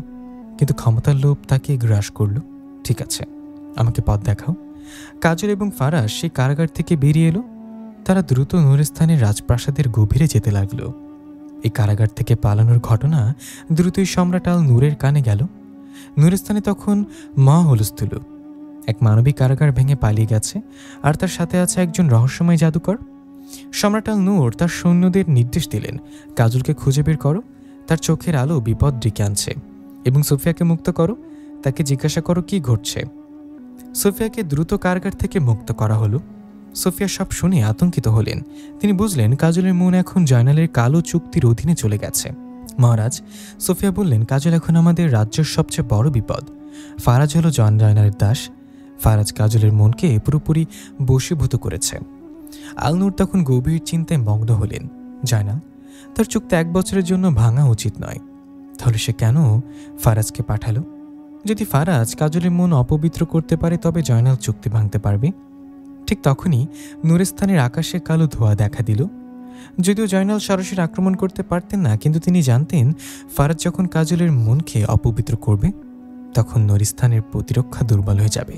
কিন্তু ক্ষমতার লোভ তাকে গ্রাস করল। ঠিক আছে, আমাকে পথ দেখাও। কাজল এবং ফারাজ সেই কারাগার থেকে বেরিয়ে এলো। তারা দ্রুত নুরস্তানের রাজপ্রাসাদের গভীরে যেতে লাগল। এই কারাগার থেকে পালানোর ঘটনা দ্রুতই সম্রাট আল নূরের কানে গেল। নুরস্তানে তখন মহাহুলস্থুল। এক মানবিক কারাগার ভেঙে পালিয়ে গেছে, আর তার সাথে আছে একজন রহস্যময় জাদুকর। সম্রাট আল নূর তার সৈন্যদের নির্দেশ দিলেন, কাজলকে খুঁজে বের করো, তার চোখের আলো বিপদ ডেকে আনছে, এবং সোফিয়াকে মুক্ত করো, তাকে জিজ্ঞাসা করো কি ঘটছে। সোফিয়াকে দ্রুত কারাগার থেকে মুক্ত করা হলো। সোফিয়া সব শুনে আতঙ্কিত হলেন। তিনি বুঝলেন কাজলের মন এখন জয়নালের কালো চুক্তির অধীনে চলে গেছে। মহারাজ, সোফিয়া বললেন, কাজল এখন আমাদের রাজ্যের সবচেয়ে বড় বিপদ। ফারাজ হলো জয়নালের দাস। ফারাজ কাজলের মনকে পুরোপুরি বশীভূত করেছে। আলনুর তখন গভীর চিন্তায় মগ্ন হলেন। জয়নাল, তার চুক্তি 1 বছরের জন্য ভাঙা উচিত নয়। তাহলে সে কেন ফারাজকে পাঠালো? যদি ফারাজ কাজলের মন অপবিত্র করতে পারে, তবে জয়নাল চুক্তি ভাঙতে পারবে। ঠিক তখনই নুরস্তানের আকাশে কালো ধোঁয়া দেখা দিল। যদিও জয়নাল সরাসরি আক্রমণ করতে পারতেন না, কিন্তু তিনি জানতেন ফারাজ যখন কাজলের মনকে অপবিত্র করবে, তখন নুরস্তানের প্রতিরক্ষা দুর্বল হয়ে যাবে।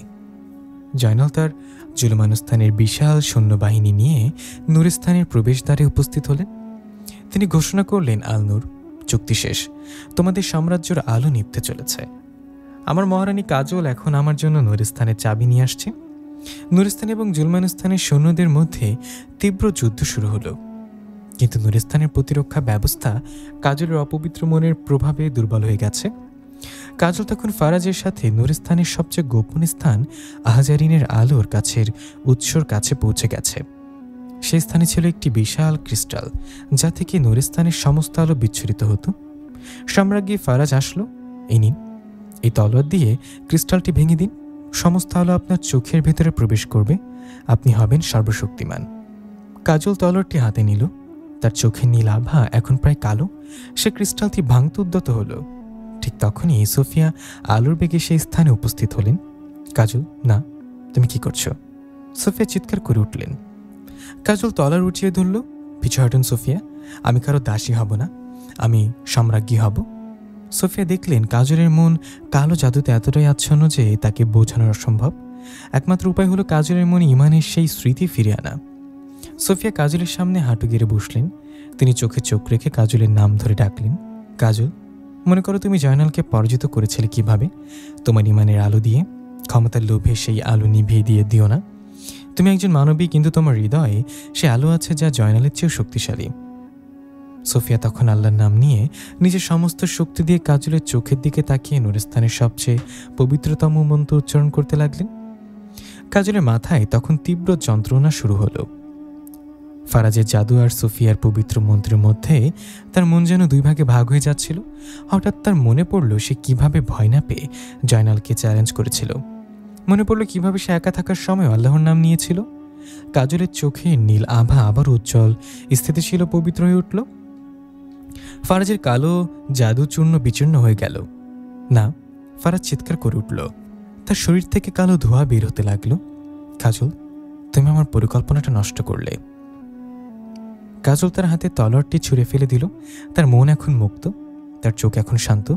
জয়নাল তার জুলমানস্তানের বিশাল সৈন্যবাহিনী নিয়ে নুরস্তানের প্রবেশদ্বারে উপস্থিত হলেন। তিনি ঘোষণা করলেন, আলনুর, চুক্তি শেষ। তোমাদের সাম্রাজ্যের আলো নিভতে চলেছে। আমার মহারানী কাজল এখন আমার জন্য নুরস্তানের চাবি নিয়ে আসছে। নুরস্তান এবং জুলমানস্তানের সৈন্যদের মধ্যে তীব্র যুদ্ধ শুরু হলো, কিন্তু নুরস্তানের প্রতিরক্ষা ব্যবস্থা কাজলের অপবিত্র মনের প্রভাবে দুর্বল হয়ে গেছে। কাজল তখন ফারাজের সাথে নুরস্তানের সবচেয়ে গোপন স্থান আহাজারিনের আলোর কাছের উৎসর কাছে পৌঁছে গেছে। সেই স্থানে ছিল একটি বিশাল ক্রিস্টাল, যা থেকে নুরস্তানের সমস্ত আলো বিচ্ছুরিত হতো। সম্রাজ্ঞী ফারাজ আসলো, এই নিন, এই তলোয়ার দিয়ে ক্রিস্টালটি ভেঙে দিন। সমস্ত আলো আপনার চোখের ভেতরে প্রবেশ করবে, আপনি হবেন সর্বশক্তিমান। কাজল তলোয়ারটি হাতে নিল। তার চোখের নীল আভা এখন প্রায় কালো। সে ক্রিস্টালটি ভাঙতে উদ্যত হলো। ঠিক তখনই সোফিয়া আলোর বেগে সেই স্থানে উপস্থিত হলেন। কাজল, না, তুমি কি করছো? সোফিয়া চিৎকার করে উঠলেন। কাজল তলার উঁচিয়ে ধরল। পিছু হটেন সোফিয়া, আমি কারো দাসী হব না, আমি সম্রাজ্ঞী হব। সোফিয়া দেখলেন কাজলের মন কালো জাদুতে এতটাই আচ্ছন্ন যে তাকে বোঝানো অসম্ভব। একমাত্র উপায় হলো কাজলের মনে ইমানের সেই স্মৃতি ফিরে আনা। সোফিয়া কাজলের সামনে হাঁটু গেড়ে বসলেন। তিনি চোখে চোখ রেখে কাজলের নাম ধরে ডাকলেন, কাজল, মনে করো তুমি জয়নালকে পরাজিত করেছিলে কিভাবে? তোমার ইমানের আলো দিয়ে। ক্ষমতার লোভে সেই আলো নিভিয়ে দিও না। তুমি একজন মানবী, কিন্তু তোমার হৃদয়ে সে আলো আছে যা জয়নালের চেয়েও শক্তিশালী। সোফিয়া তখন আল্লাহর নাম নিয়ে নিজের সমস্ত শক্তি দিয়ে কাজলের চোখের দিকে তাকিয়ে নুরস্থানের সবচেয়ে পবিত্রতম মন্ত্র উচ্চারণ করতে লাগলেন। কাজলের মাথায় তখন তীব্র যন্ত্রণা শুরু হলো। ফারাজের জাদু আর সোফিয়ার পবিত্র মন্ত্রের মধ্যে তার মন যেন দুই ভাগে ভাগ হয়ে যাচ্ছিল। হঠাৎ তার মনে পড়ল সে কিভাবে ভয় না পেয়ে জয়নালকে চ্যালেঞ্জ করেছিল। মনে পড়ল কিভাবে সে একা থাকার সময় আল্লাহর নাম নিয়েছিল। কাজলের চোখে নীল আভা আবার উজ্জ্বল, স্থিতিশীল ও পবিত্র হয়ে উঠল। ফারাজের কালো জাদু চূর্ণ বিচূর্ণ হয়ে গেল। না, ফারাজ চিৎকার করে উঠল। তার শরীর থেকে কালো ধোঁয়া বের হতে লাগলো। কাজল, তুমি আমার পরিকল্পনাটা নষ্ট করলে। কাজল তার হাতে তলোয়ারটি ছুঁড়ে ফেলে দিল। তার মন এখন মুক্ত, তার চোখ এখন শান্ত।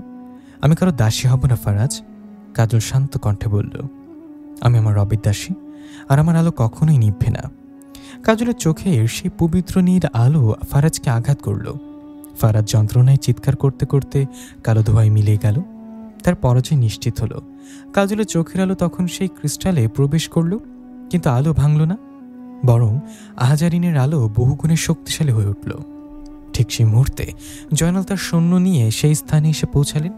আমি কারো দাসী হব না ফারাজ, কাজল শান্ত কণ্ঠে বলল। আমি আমার রবের দাসী, আর আমার আলো কখনোই নিভবে না। কাজলের চোখের সেই পবিত্র নীল আলো ফারাজকে আঘাত করল। ফারাজ যন্ত্রণায় চিৎকার করতে করতে কালো ধোঁয়ায় মিলিয়ে গেল। তার পরাজয় নিশ্চিত হলো। কাজলের চোখের আলো তখন সেই ক্রিস্টালে প্রবেশ করল, কিন্তু আলো ভাঙল না, বরং আহাজারিনের আলো বহুগুণে শক্তিশালী হয়ে উঠল। ঠিক সেই মুহূর্তে জয়নাল তার সৈন্য নিয়ে সেই স্থানে এসে পৌঁছালেন।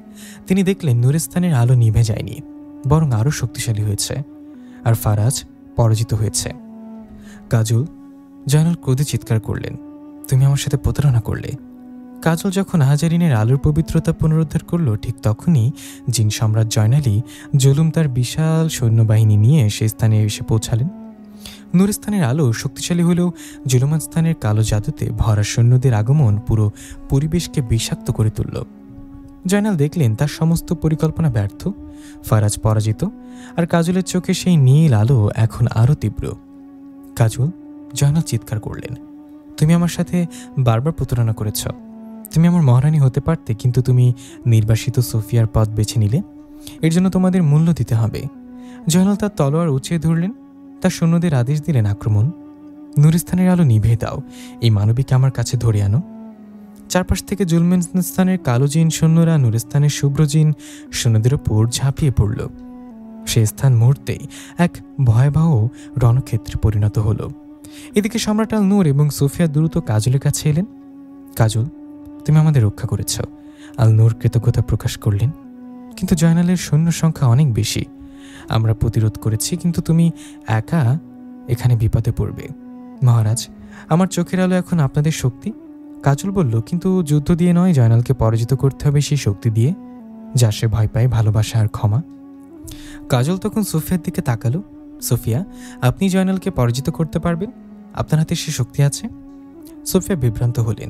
তিনি দেখলেন নুরস্থানের আলো নিভে যায়নি, বরং আরও শক্তিশালী হয়েছে, আর ফারাজ পরাজিত হয়েছে। কাজল, জয়নাল ক্রোধে চিৎকার করলেন, তুমি আমার সাথে প্রতারণা করলে। কাজল যখন আহাজারিনের আলোর পবিত্রতা পুনরুদ্ধার করল, ঠিক তখনই জিন সম্রাট জয়নালী জুলুম তার বিশাল সৈন্যবাহিনী নিয়ে সেই স্থানে এসে পৌঁছালেন। নুরস্থানের আলো শক্তিশালী হলেও জুলুমান স্থানের কালো জাদুতে ভরা সৈন্যদের আগমন পুরো পরিবেশকে বিষাক্ত করে তুলল। জয়নাল দেখলেন তার সমস্ত পরিকল্পনা ব্যর্থ, ফারাজ পরাজিত, আর কাজলের চোখে সেই নীল আলো এখন আরও তীব্র। কাজল, জয়নাল চিৎকার করলেন, তুমি আমার সাথে বারবার প্রতারণা করেছ। তুমি আমার মহারানী হতে পারতে, কিন্তু তুমি নির্বাসিত সোফিয়ার পথ বেছে নিলে। এর জন্য তোমাদের মূল্য দিতে হবে। জয়নাল তার তলোয়ার উঁচিয়ে ধরলেন। তার সৈন্যদের আদেশ দিলেন, আক্রমণ। নুরস্থানের আলো নিভে দাও, এই মানবীকে আমার কাছে ধরে আনো। চারপাশ থেকে জুলমেনস্থানের কালো জিন সৈন্যরা নুরস্থানের শুভ্র জিন সৈন্যদের ওপর ঝাঁপিয়ে পড়ল। সে স্থান মুহূর্তেই এক ভয়াবহ রণক্ষেত্রে পরিণত হল। এদিকে সম্রাট আল নূর এবং সোফিয়া দ্রুত কাজলের কাছে এলেন। কাজল, তুমি আমাদের রক্ষা করেছ। আল নূর কৃতজ্ঞতা প্রকাশ করলেন, কিন্তু জয়নালের সৈন্য সংখ্যা অনেক বেশি। আমরা প্রতিরোধ করেছি, কিন্তু তুমি একা এখানে বিপদে পড়বে। মহারাজ, আমার চোখের আলো এখন আপনাদের শক্তি। কাজল বলল, কিন্তু যুদ্ধ দিয়ে নয়, জয়নালকে পরাজিত করতে হবে সেই শক্তি দিয়ে, যা সে ভয় পায়, ভালোবাসা আর ক্ষমা। কাজল তখন সোফিয়ার দিকে তাকালো। সোফিয়া, আপনি জয়নালকে পরাজিত করতে পারবেন? আপনার হাতে সে শক্তি আছে? সোফিয়া বিভ্রান্ত হলেন।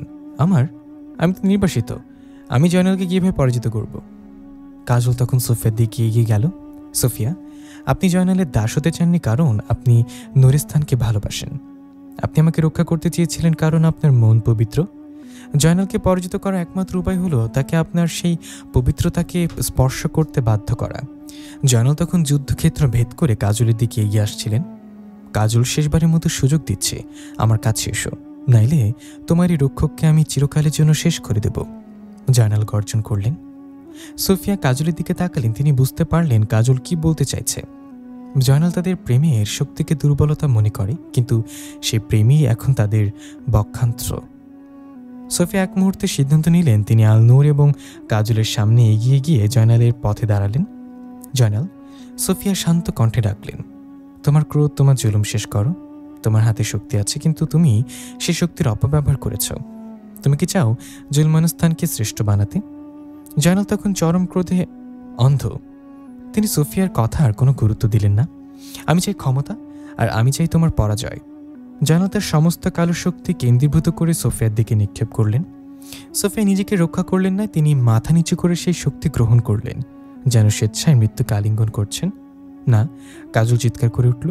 আমি তো নির্বাসিত, আমি জয়নালকে কিভাবে পরাজিত করব? কাজল তখন সোফিয়ার দিকে এগিয়ে গেল। সোফিয়া, আপনি জয়নালের দাস হতে চাননি কারণ আপনি নুরস্থানকে ভালোবাসেন। আপনি আমাকে রক্ষা করতে চেয়েছিলেন কারণ আপনার মন পবিত্র। জয়নালকে পরাজিত করার একমাত্র উপায় হলো তাকে আপনার সেই পবিত্রতাকে স্পর্শ করতে বাধ্য করা। জয়নাল তখন যুদ্ধক্ষেত্র ভেদ করে কাজলের দিকে এগিয়ে আসছিলেন। কাজল শেষবারের মতো সুযোগ দিচ্ছে, আমার কাছে এসো, নাইলে তোমার এই রক্ষককে আমি চিরকালের জন্য শেষ করে দেব। জয়নাল গর্জন করলেন। সোফিয়া কাজলের দিকে তাকালেন। তিনি বুঝতে পারলেন কাজল কি বলতে চাইছে। জয়নাল তাদের প্রেমের শক্তিকে দুর্বলতা মনে করে, কিন্তু সে প্রেমই এখন তাদের বক্ষান্তর। সোফিয়া এক মুহূর্তে সিদ্ধান্ত নিলেন। তিনি আল নূর এবং কাজলের সামনে এগিয়ে গিয়ে জয়নালের পথে দাঁড়ালেন। জয়নাল, সোফিয়া শান্ত কণ্ঠে ডাকলেন, তোমার ক্রোধ, তোমার জুলুম শেষ করো। তোমার হাতে শক্তি আছে, কিন্তু তুমি সে শক্তির অপব্যবহার করেছ। তুমি কি চাও জুলমানস্থানকে শ্রেষ্ঠ বানাতে? জয়নাল তখন চরম ক্রোধে অন্ধ। তিনি সোফিয়ার কথার কোনো গুরুত্ব দিলেন না। আমি চাই ক্ষমতা, আর আমি চাই তোমার পরাজয়। জয়নাল তার সমস্ত কালো শক্তি কেন্দ্রীভূত করে সোফিয়ার দিকে নিক্ষেপ করলেন। সোফিয়া নিজেকে রক্ষা করলেন না, তিনি মাথা নিচু করে সেই শক্তি গ্রহণ করলেন, যেন স্বেচ্ছায় মৃত্যুকে আলিঙ্গন করছেন। না, কাজল চিৎকার করে উঠল।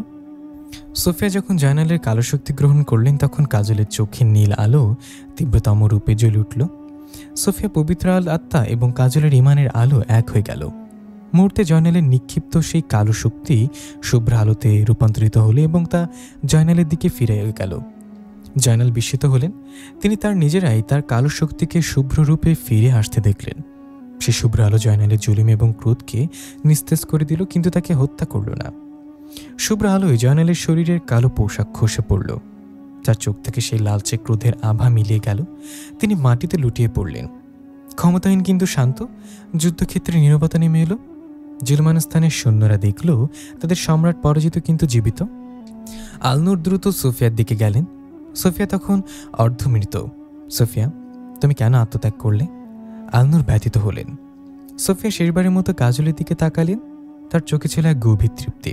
সোফিয়া যখন জয়নালের কালো শক্তি গ্রহণ করলেন তখন কাজলের চোখে নীল আলো তীব্রতম রূপে জ্বলে উঠল। সোফিয়া পবিত্র আত্মা এবং কাজলের ইমানের আলো এক হয়ে গেল। মুহূর্তে জয়নালের নিক্ষিপ্ত সেই কালো শক্তি শুভ্র আলোতে রূপান্তরিত হলো এবং তা জয়নালের দিকে ফিরে গেল। জয়নাল বিস্মিত হলেন। তিনি তার নিজেরাই তার কালো শক্তিকে শুভ্র রূপে ফিরে আসতে দেখলেন। সে শুভ্র আলো জয়নালের জুলুম এবং ক্রোধকে নিস্তেজ করে দিল, কিন্তু তাকে হত্যা করল না। শুভ্র আলোয় জয়নালের শরীরের কালো পোশাক খসে পড়ল। তার চোখ থেকে সেই লালচে ক্রোধের আভা মিলিয়ে গেল। তিনি মাটিতে লুটিয়ে পড়লেন। ক্ষমতাহীন কিন্তু শান্ত। যুদ্ধক্ষেত্রে নীরবতা নেমে এলো। জুলমানস্তানের সৈন্যরা দেখল তাদের সম্রাট পরাজিত কিন্তু জীবিত। আলনুর দ্রুত সোফিয়ার দিকে গেলেন। সোফিয়া তখন অর্ধমৃত। সোফিয়া, তুমি কেন আত্মত্যাগ করলে? আলনুর ব্যথিত হলেন। সোফিয়া শেষবারের মতো কাজলের দিকে তাকালেন। তার চোখে ছিল এক গভীর তৃপ্তি।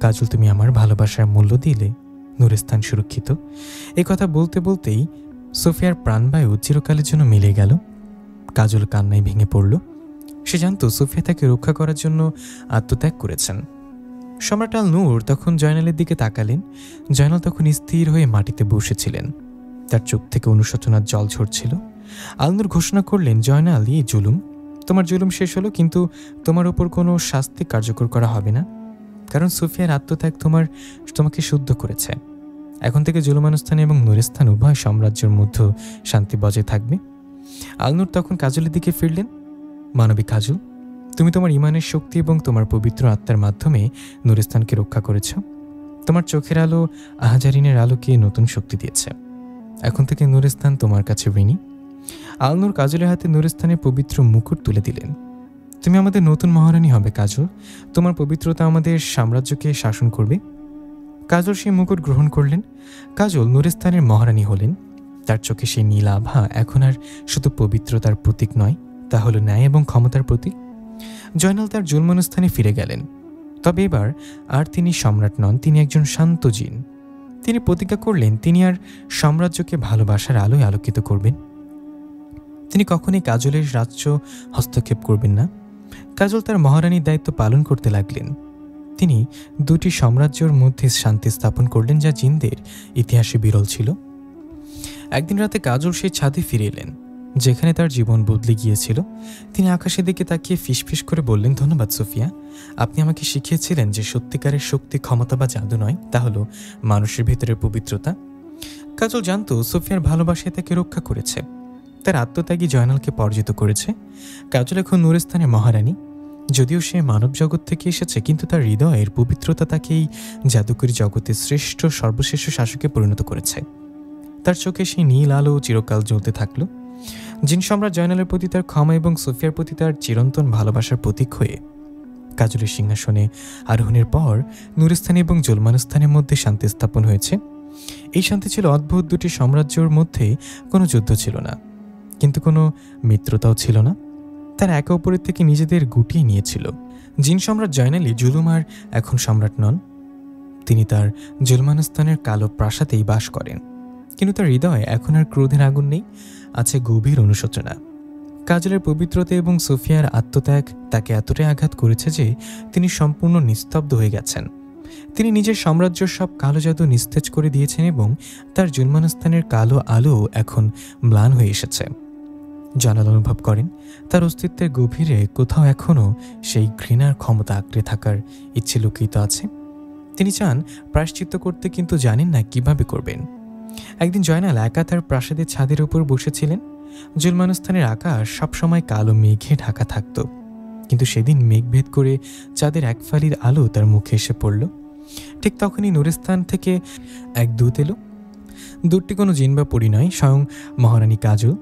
কাজল, তুমি আমার ভালোবাসার মূল্য দিলে, নুরস্থান সুরক্ষিত। এই কথা বলতে বলতেই সোফিয়ার প্রাণবায়ু চিরকালের জন্য মিলে গেল। কাজল কান্নায় ভেঙে পড়ল। সে জানত সোফিয়া তাকে রক্ষা করার জন্য আত্মত্যাগ করেছেন। সম্রাট আল নূর তখন জয়নালের দিকে তাকালেন। জয়নাল তখন স্থির হয়ে মাটিতে বসেছিলেন। তার চোখ থেকে অনুশোচনার জল ঝরছিল। আলনুর ঘোষণা করলেন, জয়নাল, এই জুলুম, তোমার জুলুম শেষ হলো, কিন্তু তোমার ওপর কোনো শাস্তি কার্যকর করা হবে না, কারণ সোফিয়ার আত্মত্যাগ তোমাকে শুদ্ধ করেছে। এখন থেকে জুলুমানুস্থান এবং নুরস্থান উভয় সাম্রাজ্যের মধ্যে শান্তি বজায় থাকবে। আলনুর তখন কাজলের দিকে ফিরলেন। মানবিক কাজল, তুমি তোমার ইমানের শক্তি এবং তোমার পবিত্র আত্মার মাধ্যমে নুরস্থানকে রক্ষা করেছ। তোমার চোখের আলো আহাজারিনের আলোকে নতুন শক্তি দিয়েছে। এখন থেকে নুরস্থান তোমার কাছে ঋণী। আলনুর কাজলের হাতে নুরস্থানের পবিত্র মুকুট তুলে দিলেন। তুমি আমাদের নতুন মহারানী হবে কাজল। তোমার পবিত্রতা আমাদের সাম্রাজ্যকে শাসন করবে। কাজল সেই মুকুট গ্রহণ করলেন। কাজল নুরস্থানের মহারানী হলেন। তার চোখে সেই নীল আভা এখন আর শুধু পবিত্রতার প্রতীক নয়, তা হলো ন্যায় এবং ক্ষমতার প্রতীক। জয়নাল তার জুলমানুস্থানে ফিরে গেলেন। তবে এবার আর তিনি সম্রাট নন, তিনি একজন শান্ত জিন। তিনি প্রতিজ্ঞা করলেন তিনি আর সাম্রাজ্যকে ভালোবাসার আলোয় আলোকিত করবেন। তিনি কখনোই কাজলের রাজ্য হস্তক্ষেপ করবেন না। কাজল তার মহারানীর দায়িত্ব পালন করতে লাগলেন। তিনি দুটি সাম্রাজ্যের মধ্যে শান্তি স্থাপন করলেন, যা জিনদের ইতিহাসে বিরল ছিল। একদিন রাতে কাজল সেই ছাদে ফিরে এলেন যেখানে তার জীবন বদলে গিয়েছিল। তিনি আকাশের দিকে তাকিয়ে ফিসফিস করে বললেন, ধন্যবাদ সোফিয়া, আপনি আমাকে শিখিয়েছিলেন যে সত্যিকারের শক্তি ক্ষমতা বা জাদু নয়, তা হলো মানুষের ভেতরের পবিত্রতা। কাজল জানত সোফিয়ার ভালোবাসায় তাকে রক্ষা করেছে, তার আত্মত্যাগী জয়নালকে পরাজিত করেছে। কাজল এখন নুরস্থানের মহারানী। যদিও সে মানব জগৎ থেকে এসেছে, কিন্তু তার হৃদয়ের পবিত্রতা তাকে এই জাদুকরী জগতের শ্রেষ্ঠ সর্বশ্রেষ্ঠ শাসকে পরিণত করেছে। তার চোখে সেই নীল আলো চিরকাল জ্বলতে থাকল। জিন সম্রাট জয়নালের প্রতি তার ক্ষমা এবং সোফিয়ার প্রতি তার চিরন্তন ভালোবাসার প্রতীক হয়ে কাজলের সিংহাসনে আরোহণের পর নুরস্থান এবং জুলমানুস্থানের মধ্যে শান্তি স্থাপন হয়েছে। এই শান্তি ছিল অদ্ভুত। দুটি সাম্রাজ্যের মধ্যে কোনো যুদ্ধ ছিল না, কিন্তু কোনো মিত্রতাও ছিল না। তারা একে অপরের থেকে নিজেদের গুটিয়ে নিয়েছিল। জিন সম্রাট জয়নালি জুলুম আর এখন সম্রাট নন। তিনি তার জুলমানুস্থানের কালো প্রাসাদেই বাস করেন, কিন্তু তার হৃদয়ে এখন আর ক্রোধের আগুন নেই, আছে গভীর অনুশোচনা। কাজলের পবিত্রতা এবং সোফিয়ার আত্মত্যাগ তাকে এতটাই আঘাত করেছে যে তিনি সম্পূর্ণ নিস্তব্ধ হয়ে গেছেন। তিনি নিজের সাম্রাজ্যের সব কালো জাদু নিস্তেজ করে দিয়েছেন এবং তার জুলমানুস্থানের কালো আলো এখন ম্লান হয়ে এসেছে। জয়নাল অনুভব করেন তার অস্তিত্বের গভীরে কোথাও এখনও সেই ঘৃণার ক্ষমতা আঁকড়ে থাকার ইচ্ছে লুকিত আছে। তিনি চান প্রায়শ্চিত্ত করতে, কিন্তু জানেন না কিভাবে করবেন। একদিন জয়নাল একা তার প্রাসাদের ছাদের উপর বসেছিলেন। জুলমানুস্থানের আকাশ সবসময় কালো মেঘে ঢাকা থাকত, কিন্তু সেদিন মেঘ ভেদ করে চাঁদের এক ফালির আলো তার মুখে এসে পড়ল। ঠিক তখনই নুরস্থান থেকে এক দূত এলো। দূতটি কোনো জিন বা পরী নয়, স্বয়ং মহারানী কাজল।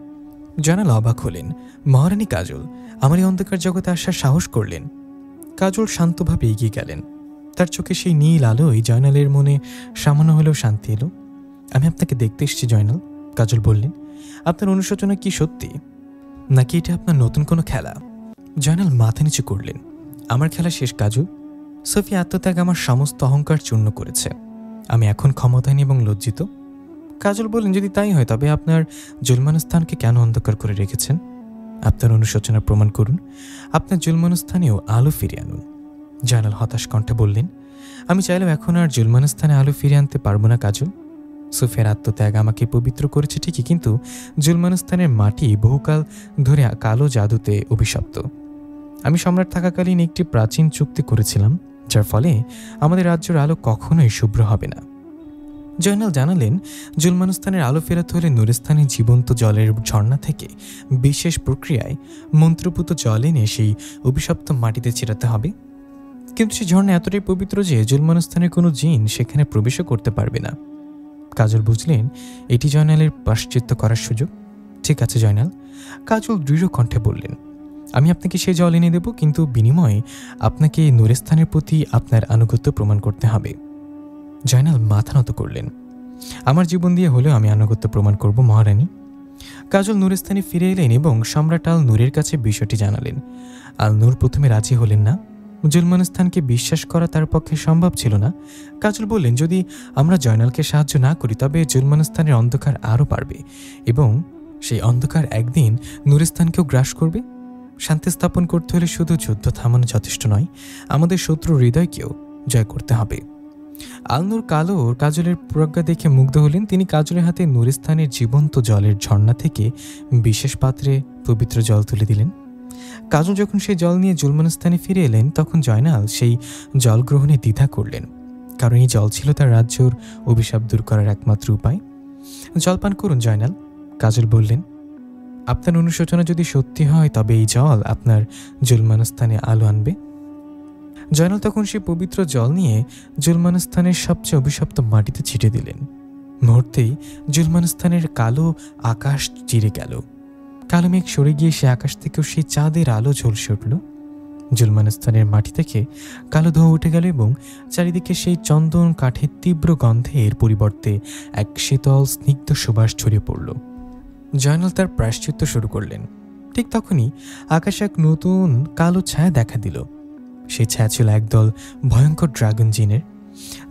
জয়নাল অবাক হলেন। মহারানী কাজল আমার এই অন্ধকার জগতে আসার সাহস করলেন। কাজল শান্তভাবে এগিয়ে গেলেন। তার চোখে সেই নীল আলোয় জয়নালের মনে সামান্য হলেও শান্তি এলো। আমি আপনাকে দেখতে এসেছি জয়নাল, কাজল বললেন। আপনার অনুশোচনা কি সত্যি, নাকি এটা আপনার নতুন কোনো খেলা? জয়নাল মাথা নিচু করলেন। আমার খেলা শেষ কাজল। সোফিয়া আত্মত্যাগ আমার সমস্ত অহংকার চূর্ণ করেছে। আমি এখন ক্ষমতাহীন এবং লজ্জিত। কাজল বললেন, যদি তাই হয় তবে আপনার জুলমানুস্থানকে কেন অন্ধকার করে রেখেছেন? আপনার অনুশোচনা প্রমাণ করুন। আপনার জুলমানুস্থানেও আলো ফিরিয়ে আনুন। জয়নাল হতাশ কণ্ঠে বললেন, আমি চাইলেও এখন আর জুলমানস্থানে আলো ফিরে আনতে পারবো না কাজল। সুফিয়ার আত্মত্যাগ আমাকে পবিত্র করেছে ঠিকই, কিন্তু জুলমানস্থানের মাটি বহুকাল ধরে কালো জাদুতে অভিশপ্ত। আমি সম্রাট থাকাকালীন একটি প্রাচীন চুক্তি করেছিলাম, যার ফলে আমাদের রাজ্যের আলো কখনোই শুভ্র হবে না। জয়নাল জানালেন, জুলমানস্থানের আলো ফেরাতে হলে নুরস্থানের জীবন্ত জলের ঝর্ণা থেকে বিশেষ প্রক্রিয়ায় মন্ত্রপুত জল এনে সেই অভিশপ্ত মাটিতে ছিটাতে হবে। কিন্তু সেই ঝর্ণা এতটাই পবিত্র যে জুলমানস্থানের কোনো জিন সেখানে প্রবেশও করতে পারবে না। কাজল বুঝলেন এটি জয়নালের প্রায়শ্চিত্ত করার সুযোগ। ঠিক আছে জয়নাল, কাজল দৃঢ় কণ্ঠে বললেন, আমি আপনাকে সেই জল এনে দেব, কিন্তু বিনিময়ে আপনাকে নুরস্থানের প্রতি আপনার আনুগত্য প্রমাণ করতে হবে। জয়নাল মাথা নত করলেন, আমার জীবন দিয়ে হলেও আমি আনুগত্য প্রমাণ করব মহারানী। কাজল নুরস্থানে ফিরে এলেন এবং সম্রাট আল নূরের কাছে বিষয়টি জানালেন। আল নূর প্রথমে রাজি হলেন না। জুলমানস্থানকে বিশ্বাস করা তার পক্ষে সম্ভব ছিল না। কাজল বললেন, যদি আমরা জয়নালকে সাহায্য না করি তবে জুলমানস্থানের অন্ধকার আরও বাড়বে এবং সেই অন্ধকার একদিন নুরস্থানকেও গ্রাস করবে। শান্তি স্থাপন করতে হলে শুধু যুদ্ধ থামানো যথেষ্ট নয়, আমাদের শত্রু হৃদয়কেও জয় করতে হবে। আলনুর কাজলের প্রজ্ঞা দেখে মুগ্ধ হলেন। তিনি কাজলের হাতে নুরস্থানের জীবন্ত জলের ঝর্ণা থেকে বিশেষ পাত্রে পবিত্র জল তুলে দিলেন। কাজল যখন সেই জল নিয়ে জুলমানস্থানে ফিরে এলেন তখন জয়নাল সেই জল গ্রহণে দ্বিধা করলেন, কারণ এই জল ছিল তার রাজ্যর অভিশাপ দূর করার একমাত্র উপায়। জলপান করুন জয়নাল, কাজল বললেন। আপনার অনুশোচনা যদি সত্যি হয় তবে এই জল আপনার জুলমানস্থানে আলো আনবে। জয়নাল তখন সেই পবিত্র জল নিয়ে জুলমানস্থানের সবচেয়ে অভিশপ্ত মাটিতে ছিটে দিলেন। মুহূর্তেই জুলমানস্থানের কালো আকাশ চিরে গেল। কালো মেঘ সরে গিয়ে সে আকাশ থেকেও সেই চাঁদের আলো ঝলসে উঠল। জুলমানস্থানের মাটি থেকে কালো ধোঁয়া উঠে গেল এবং চারিদিকে সেই চন্দন কাঠের তীব্র গন্ধের পরিবর্তে এক শীতল স্নিগ্ধ সুবাস ছড়িয়ে পড়ল। জয়নাল তার প্রায়শ্চিত্ত শুরু করলেন। ঠিক তখনই আকাশে এক নতুন কালো ছায়া দেখা দিল। সেই ছায়া ছিল একদল ভয়ঙ্কর ড্রাগন জিনের,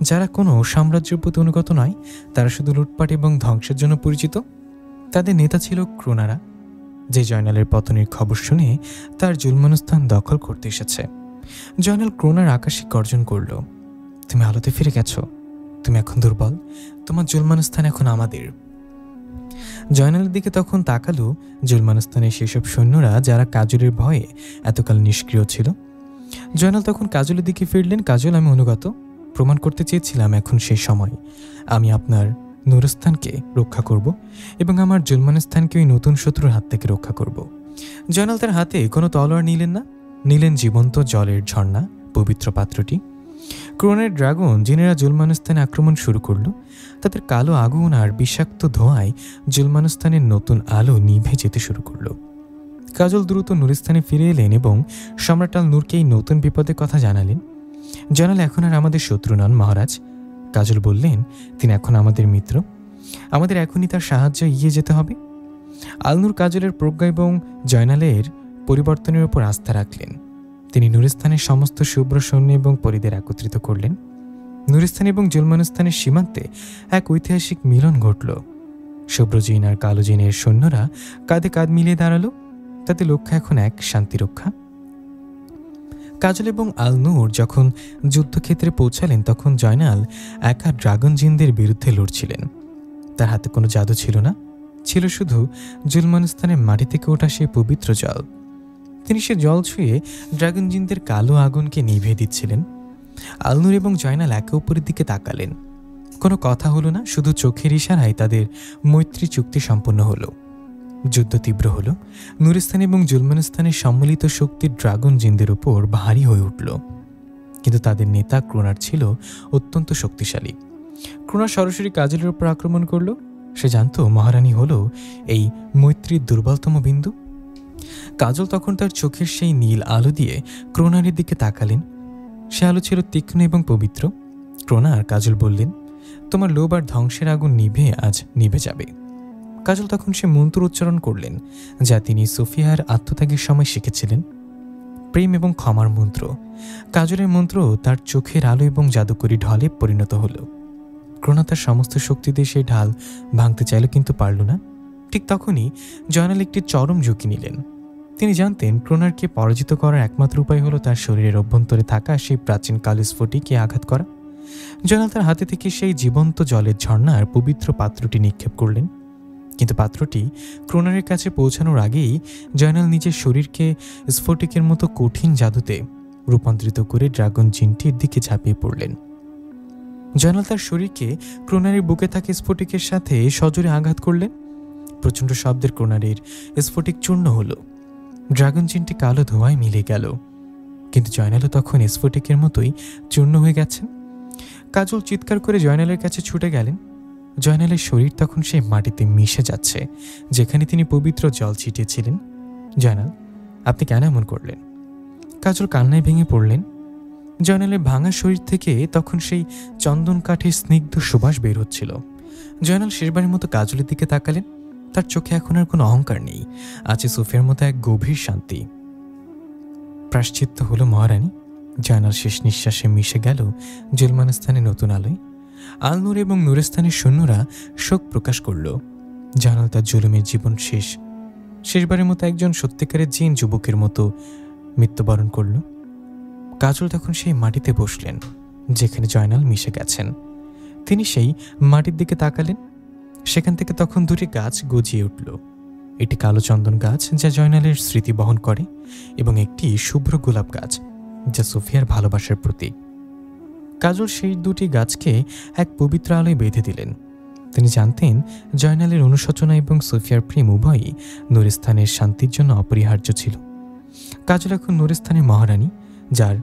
যারা কোনো সাম্রাজ্যের প্রতি অনুগত নয়, তারা শুধু লুটপাট এবং ধ্বংসের জন্য পরিচিত। তাদের নেতা ছিল ক্রোনারা, যে জয়নালের পতনের খবর শুনে তার জুলমানস্থান দখল করতে এসেছে। জয়নাল ক্রোনার আকাশে গর্জন করল, তুমি আলোতে ফিরে গেছ, তুমি এখন দুর্বল, তোমার জুলমানস্থান এখন আমাদের। জয়নালের দিকে তখন তাকালো জুলমানস্থানের সেসব সৈন্যরা যারা কাজলের ভয়ে এতকাল নিষ্ক্রিয় ছিল। জয়নাল তখন কাজলের দিকে ফিরলেন। কাজল, আমি অনুগত, প্রমাণ করতে চেয়েছিলাম এখন সেই সময়। আমি আপনার নুরস্থানকে রক্ষা করব এবং আমার জুলমানস্থানকে ওই নতুন শত্রুর হাত থেকে রক্ষা করব। জয়নাল তার হাতে কোনো তলোয়ার নিলেন না, নিলেন জীবন্ত জলের ঝর্ণা, পবিত্র পাত্রটি। ক্রোনের ড্রাগন জিনেরা জুলমানস্থানে আক্রমণ শুরু করল। তাদের কালো আগুন আর বিষাক্ত ধোঁয়ায় জুলমানস্থানের নতুন আলো নিভে যেতে শুরু করল। কাজল দ্রুত নুরস্থানে ফিরে এলেন এবং সম্রাট আল নূরকে এই নতুন বিপদের কথা জানালেন। জয়নাল এখন আর আমাদের শত্রু নন মহারাজ, কাজল বললেন। তিনি এখন আমাদের মিত্র, আমাদের এখনই তার সাহায্যে এগিয়ে যেতে হবে। আলনুর কাজলের প্রজ্ঞা এবং জয়নালের পরিবর্তনের উপর আস্থা রাখলেন। তিনি নুরস্থানের সমস্ত শুভ্র সৈন্য এবং পরিদের একত্রিত করলেন। নুরস্থান এবং জুলমানস্থানের সীমান্তে এক ঐতিহাসিক মিলন ঘটল। শুভ্র জিন আর কালো জিনের সৈন্যরা কাঁধে কাঁধ মিলিয়ে দাঁড়ালো। তাদের লক্ষ্য এখন এক, শান্তি রক্ষা। কাজল এবং আল নূর যখন যুদ্ধক্ষেত্রে পৌঁছালেন তখন জয়নাল একা ড্রাগন জিনদের বিরুদ্ধে লড়ছিলেন। তার হাতে কোনো জাদু ছিল না, ছিল শুধু জুলমানস্থানের মাটি থেকে ওঠা সেই পবিত্র জল। তিনি সে জল ছুঁয়ে ড্রাগন জিনদের কালো আগুনকে নিভিয়ে দিচ্ছিলেন। আল নূর এবং জয়নাল একে অপরের দিকে তাকালেন। কোনো কথা হলো না, শুধু চোখের ইশারায় তাদের মৈত্রী চুক্তি সম্পন্ন হলো। যুদ্ধ তীব্র হল। নুরস্থান এবং জুলমানস্থানের সম্মিলিত শক্তি ড্রাগন জিনদের উপর ভারী হয়ে উঠল। কিন্তু তাদের নেতা ক্রোনার ছিল অত্যন্ত শক্তিশালী। ক্রোনার সরাসরি কাজলের উপর আক্রমণ করল। সে জানত মহারানী হল এই মৈত্রীর দুর্বলতম বিন্দু। কাজল তখন তার চোখের সেই নীল আলো দিয়ে ক্রোনারের দিকে তাকালেন। সে আলো ছিল তীক্ষ্ণ এবং পবিত্র। ক্রোনার কাজল বললেন, তোমার লোভ আর ধ্বংসের আগুন আজ নিভে যাবে। কাজল তখন সে মন্ত্র উচ্চারণ করলেন, যা তিনি সোফিয়ার আত্মত্যাগের সময় শিখেছিলেন, প্রেম এবং ক্ষমার মন্ত্র। কাজলের মন্ত্র তার চোখের আলো এবং জাদুকরী ঢলে পরিণত হল। ক্রোনা তার সমস্ত শক্তি দিয়ে সেই ঢাল ভাঙতে চাইল, কিন্তু পারল না। ঠিক তখনই জয়নাল একটি চরম ঝুঁকি নিলেন। তিনি জানতেন ক্রোনারকে পরাজিত করার একমাত্র উপায় হলো তার শরীরের অভ্যন্তরে থাকা সেই প্রাচীন কালো স্ফটিকে আঘাত করা। জয়নাল তার হাতে থেকে সেই জীবন্ত জলের ঝর্ণার পবিত্র পাত্রটি নিক্ষেপ করলেন, কিন্তু পাত্রটি ক্রোনারের কাছে পৌঁছানোর আগেই জয়নাল নিজের শরীরকে স্ফটিকের মতো কঠিন জাদুতে রূপান্তরিত করে ড্রাগন জিনটির দিকে ঝাঁপিয়ে পড়লেন। জয়নাল তার শরীরকে ক্রোনারের বুকে থাকা স্ফটিকের সাথে সজোরে আঘাত করলেন। প্রচণ্ড শব্দের ক্রোনারের স্ফটিক চূর্ণ হলো। ড্রাগন জিনটি কালো ধোঁয়ায় মিলে গেল, কিন্তু জয়নালও তখন স্ফটিকের মতোই চূর্ণ হয়ে গেছেন। কাজল চিৎকার করে জয়নালের কাছে ছুটে গেলেন। জয়নালের শরীর তখন সেই মাটিতে মিশে যাচ্ছে যেখানে তিনি পবিত্র জল ছিটিয়েছিলেন। জয়নাল, আপনি কেন এমন করলেন? কাজল কান্নায় ভেঙে পড়লেন। জয়নালের ভাঙা শরীর থেকে তখন সেই চন্দন কাঠের স্নিগ্ধ সুবাস বের হচ্ছিল। জয়নাল শেষবারের মতো কাজলের দিকে তাকালেন। তার চোখে এখন আর কোনো অহংকার নেই, আছে সুফিয়ার মতো এক গভীর শান্তি। প্রায়শ্চিত্ত হলো মহারানী। জয়নাল শেষ নিঃশ্বাসে মিশে গেল জেলমানস্থানে নতুন আলোয়। আলনূর এবং নুরস্থানের সৈন্যরা শোক প্রকাশ করল। জয়নাল তার জুলুমের জীবন শেষবারের মতো একজন সত্যিকারের জিন যুবকের মতো মৃত্যুবরণ করল। কাজল তখন সেই মাটিতে বসলেন যেখানে জয়নাল মিশে গেছেন। তিনি সেই মাটির দিকে তাকালেন। সেখান থেকে তখন দুটি গাছ গজিয়ে উঠল। একটি কালো চন্দন গাছ যা জয়নালের স্মৃতি বহন করে, এবং একটি শুভ্র গোলাপ গাছ যা সোফিয়ার ভালোবাসার প্রতীক। কাজল সেই দুটি গাছকে এক পবিত্র আলোয় বেঁধে দিলেন। তিনি জানতেন জয়নালের অনুশোচনা এবং সোফিয়ার প্রেম উভয়ই নুরস্থানের শান্তির জন্য অপরিহার্য ছিল। কাজল এখন নুরস্থানের মহারানী, যার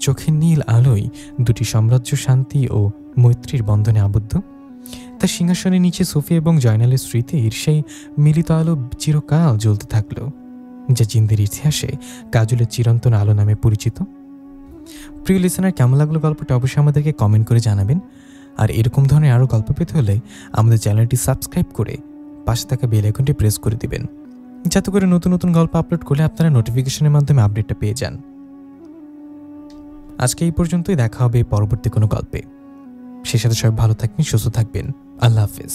চোখের নীল আলোয় দুটি সাম্রাজ্য শান্তি ও মৈত্রীর বন্ধনে আবদ্ধ। তার সিংহাসনের নিচে সোফিয়া এবং জয়নালের স্মৃতির সেই মিলিত আলো চিরকাল জ্বলতে থাকল, যা জিন্দের ইতিহাসে কাজলের চিরন্তন আলো নামে পরিচিত। প্রিয় লিসেনার, কেমন লাগলো গল্পটা অবশ্যই আমাদেরকে কমেন্ট করে জানাবেন। আর এরকম ধরনের আরও গল্প পেতে হলে আমাদের চ্যানেলটি সাবস্ক্রাইব করে পাশে থাকা বেল আইকনটি প্রেস করে দিবেন, যাতে করে নতুন নতুন গল্প আপলোড করলে আপনারা নোটিফিকেশনের মাধ্যমে আপডেটটা পেয়ে যান। আজকে এই পর্যন্তই, দেখা হবে পরবর্তী কোনো গল্পে। সেই সাথে সবাই ভালো থাকবেন, সুস্থ থাকবেন। আল্লাহ হাফেজ।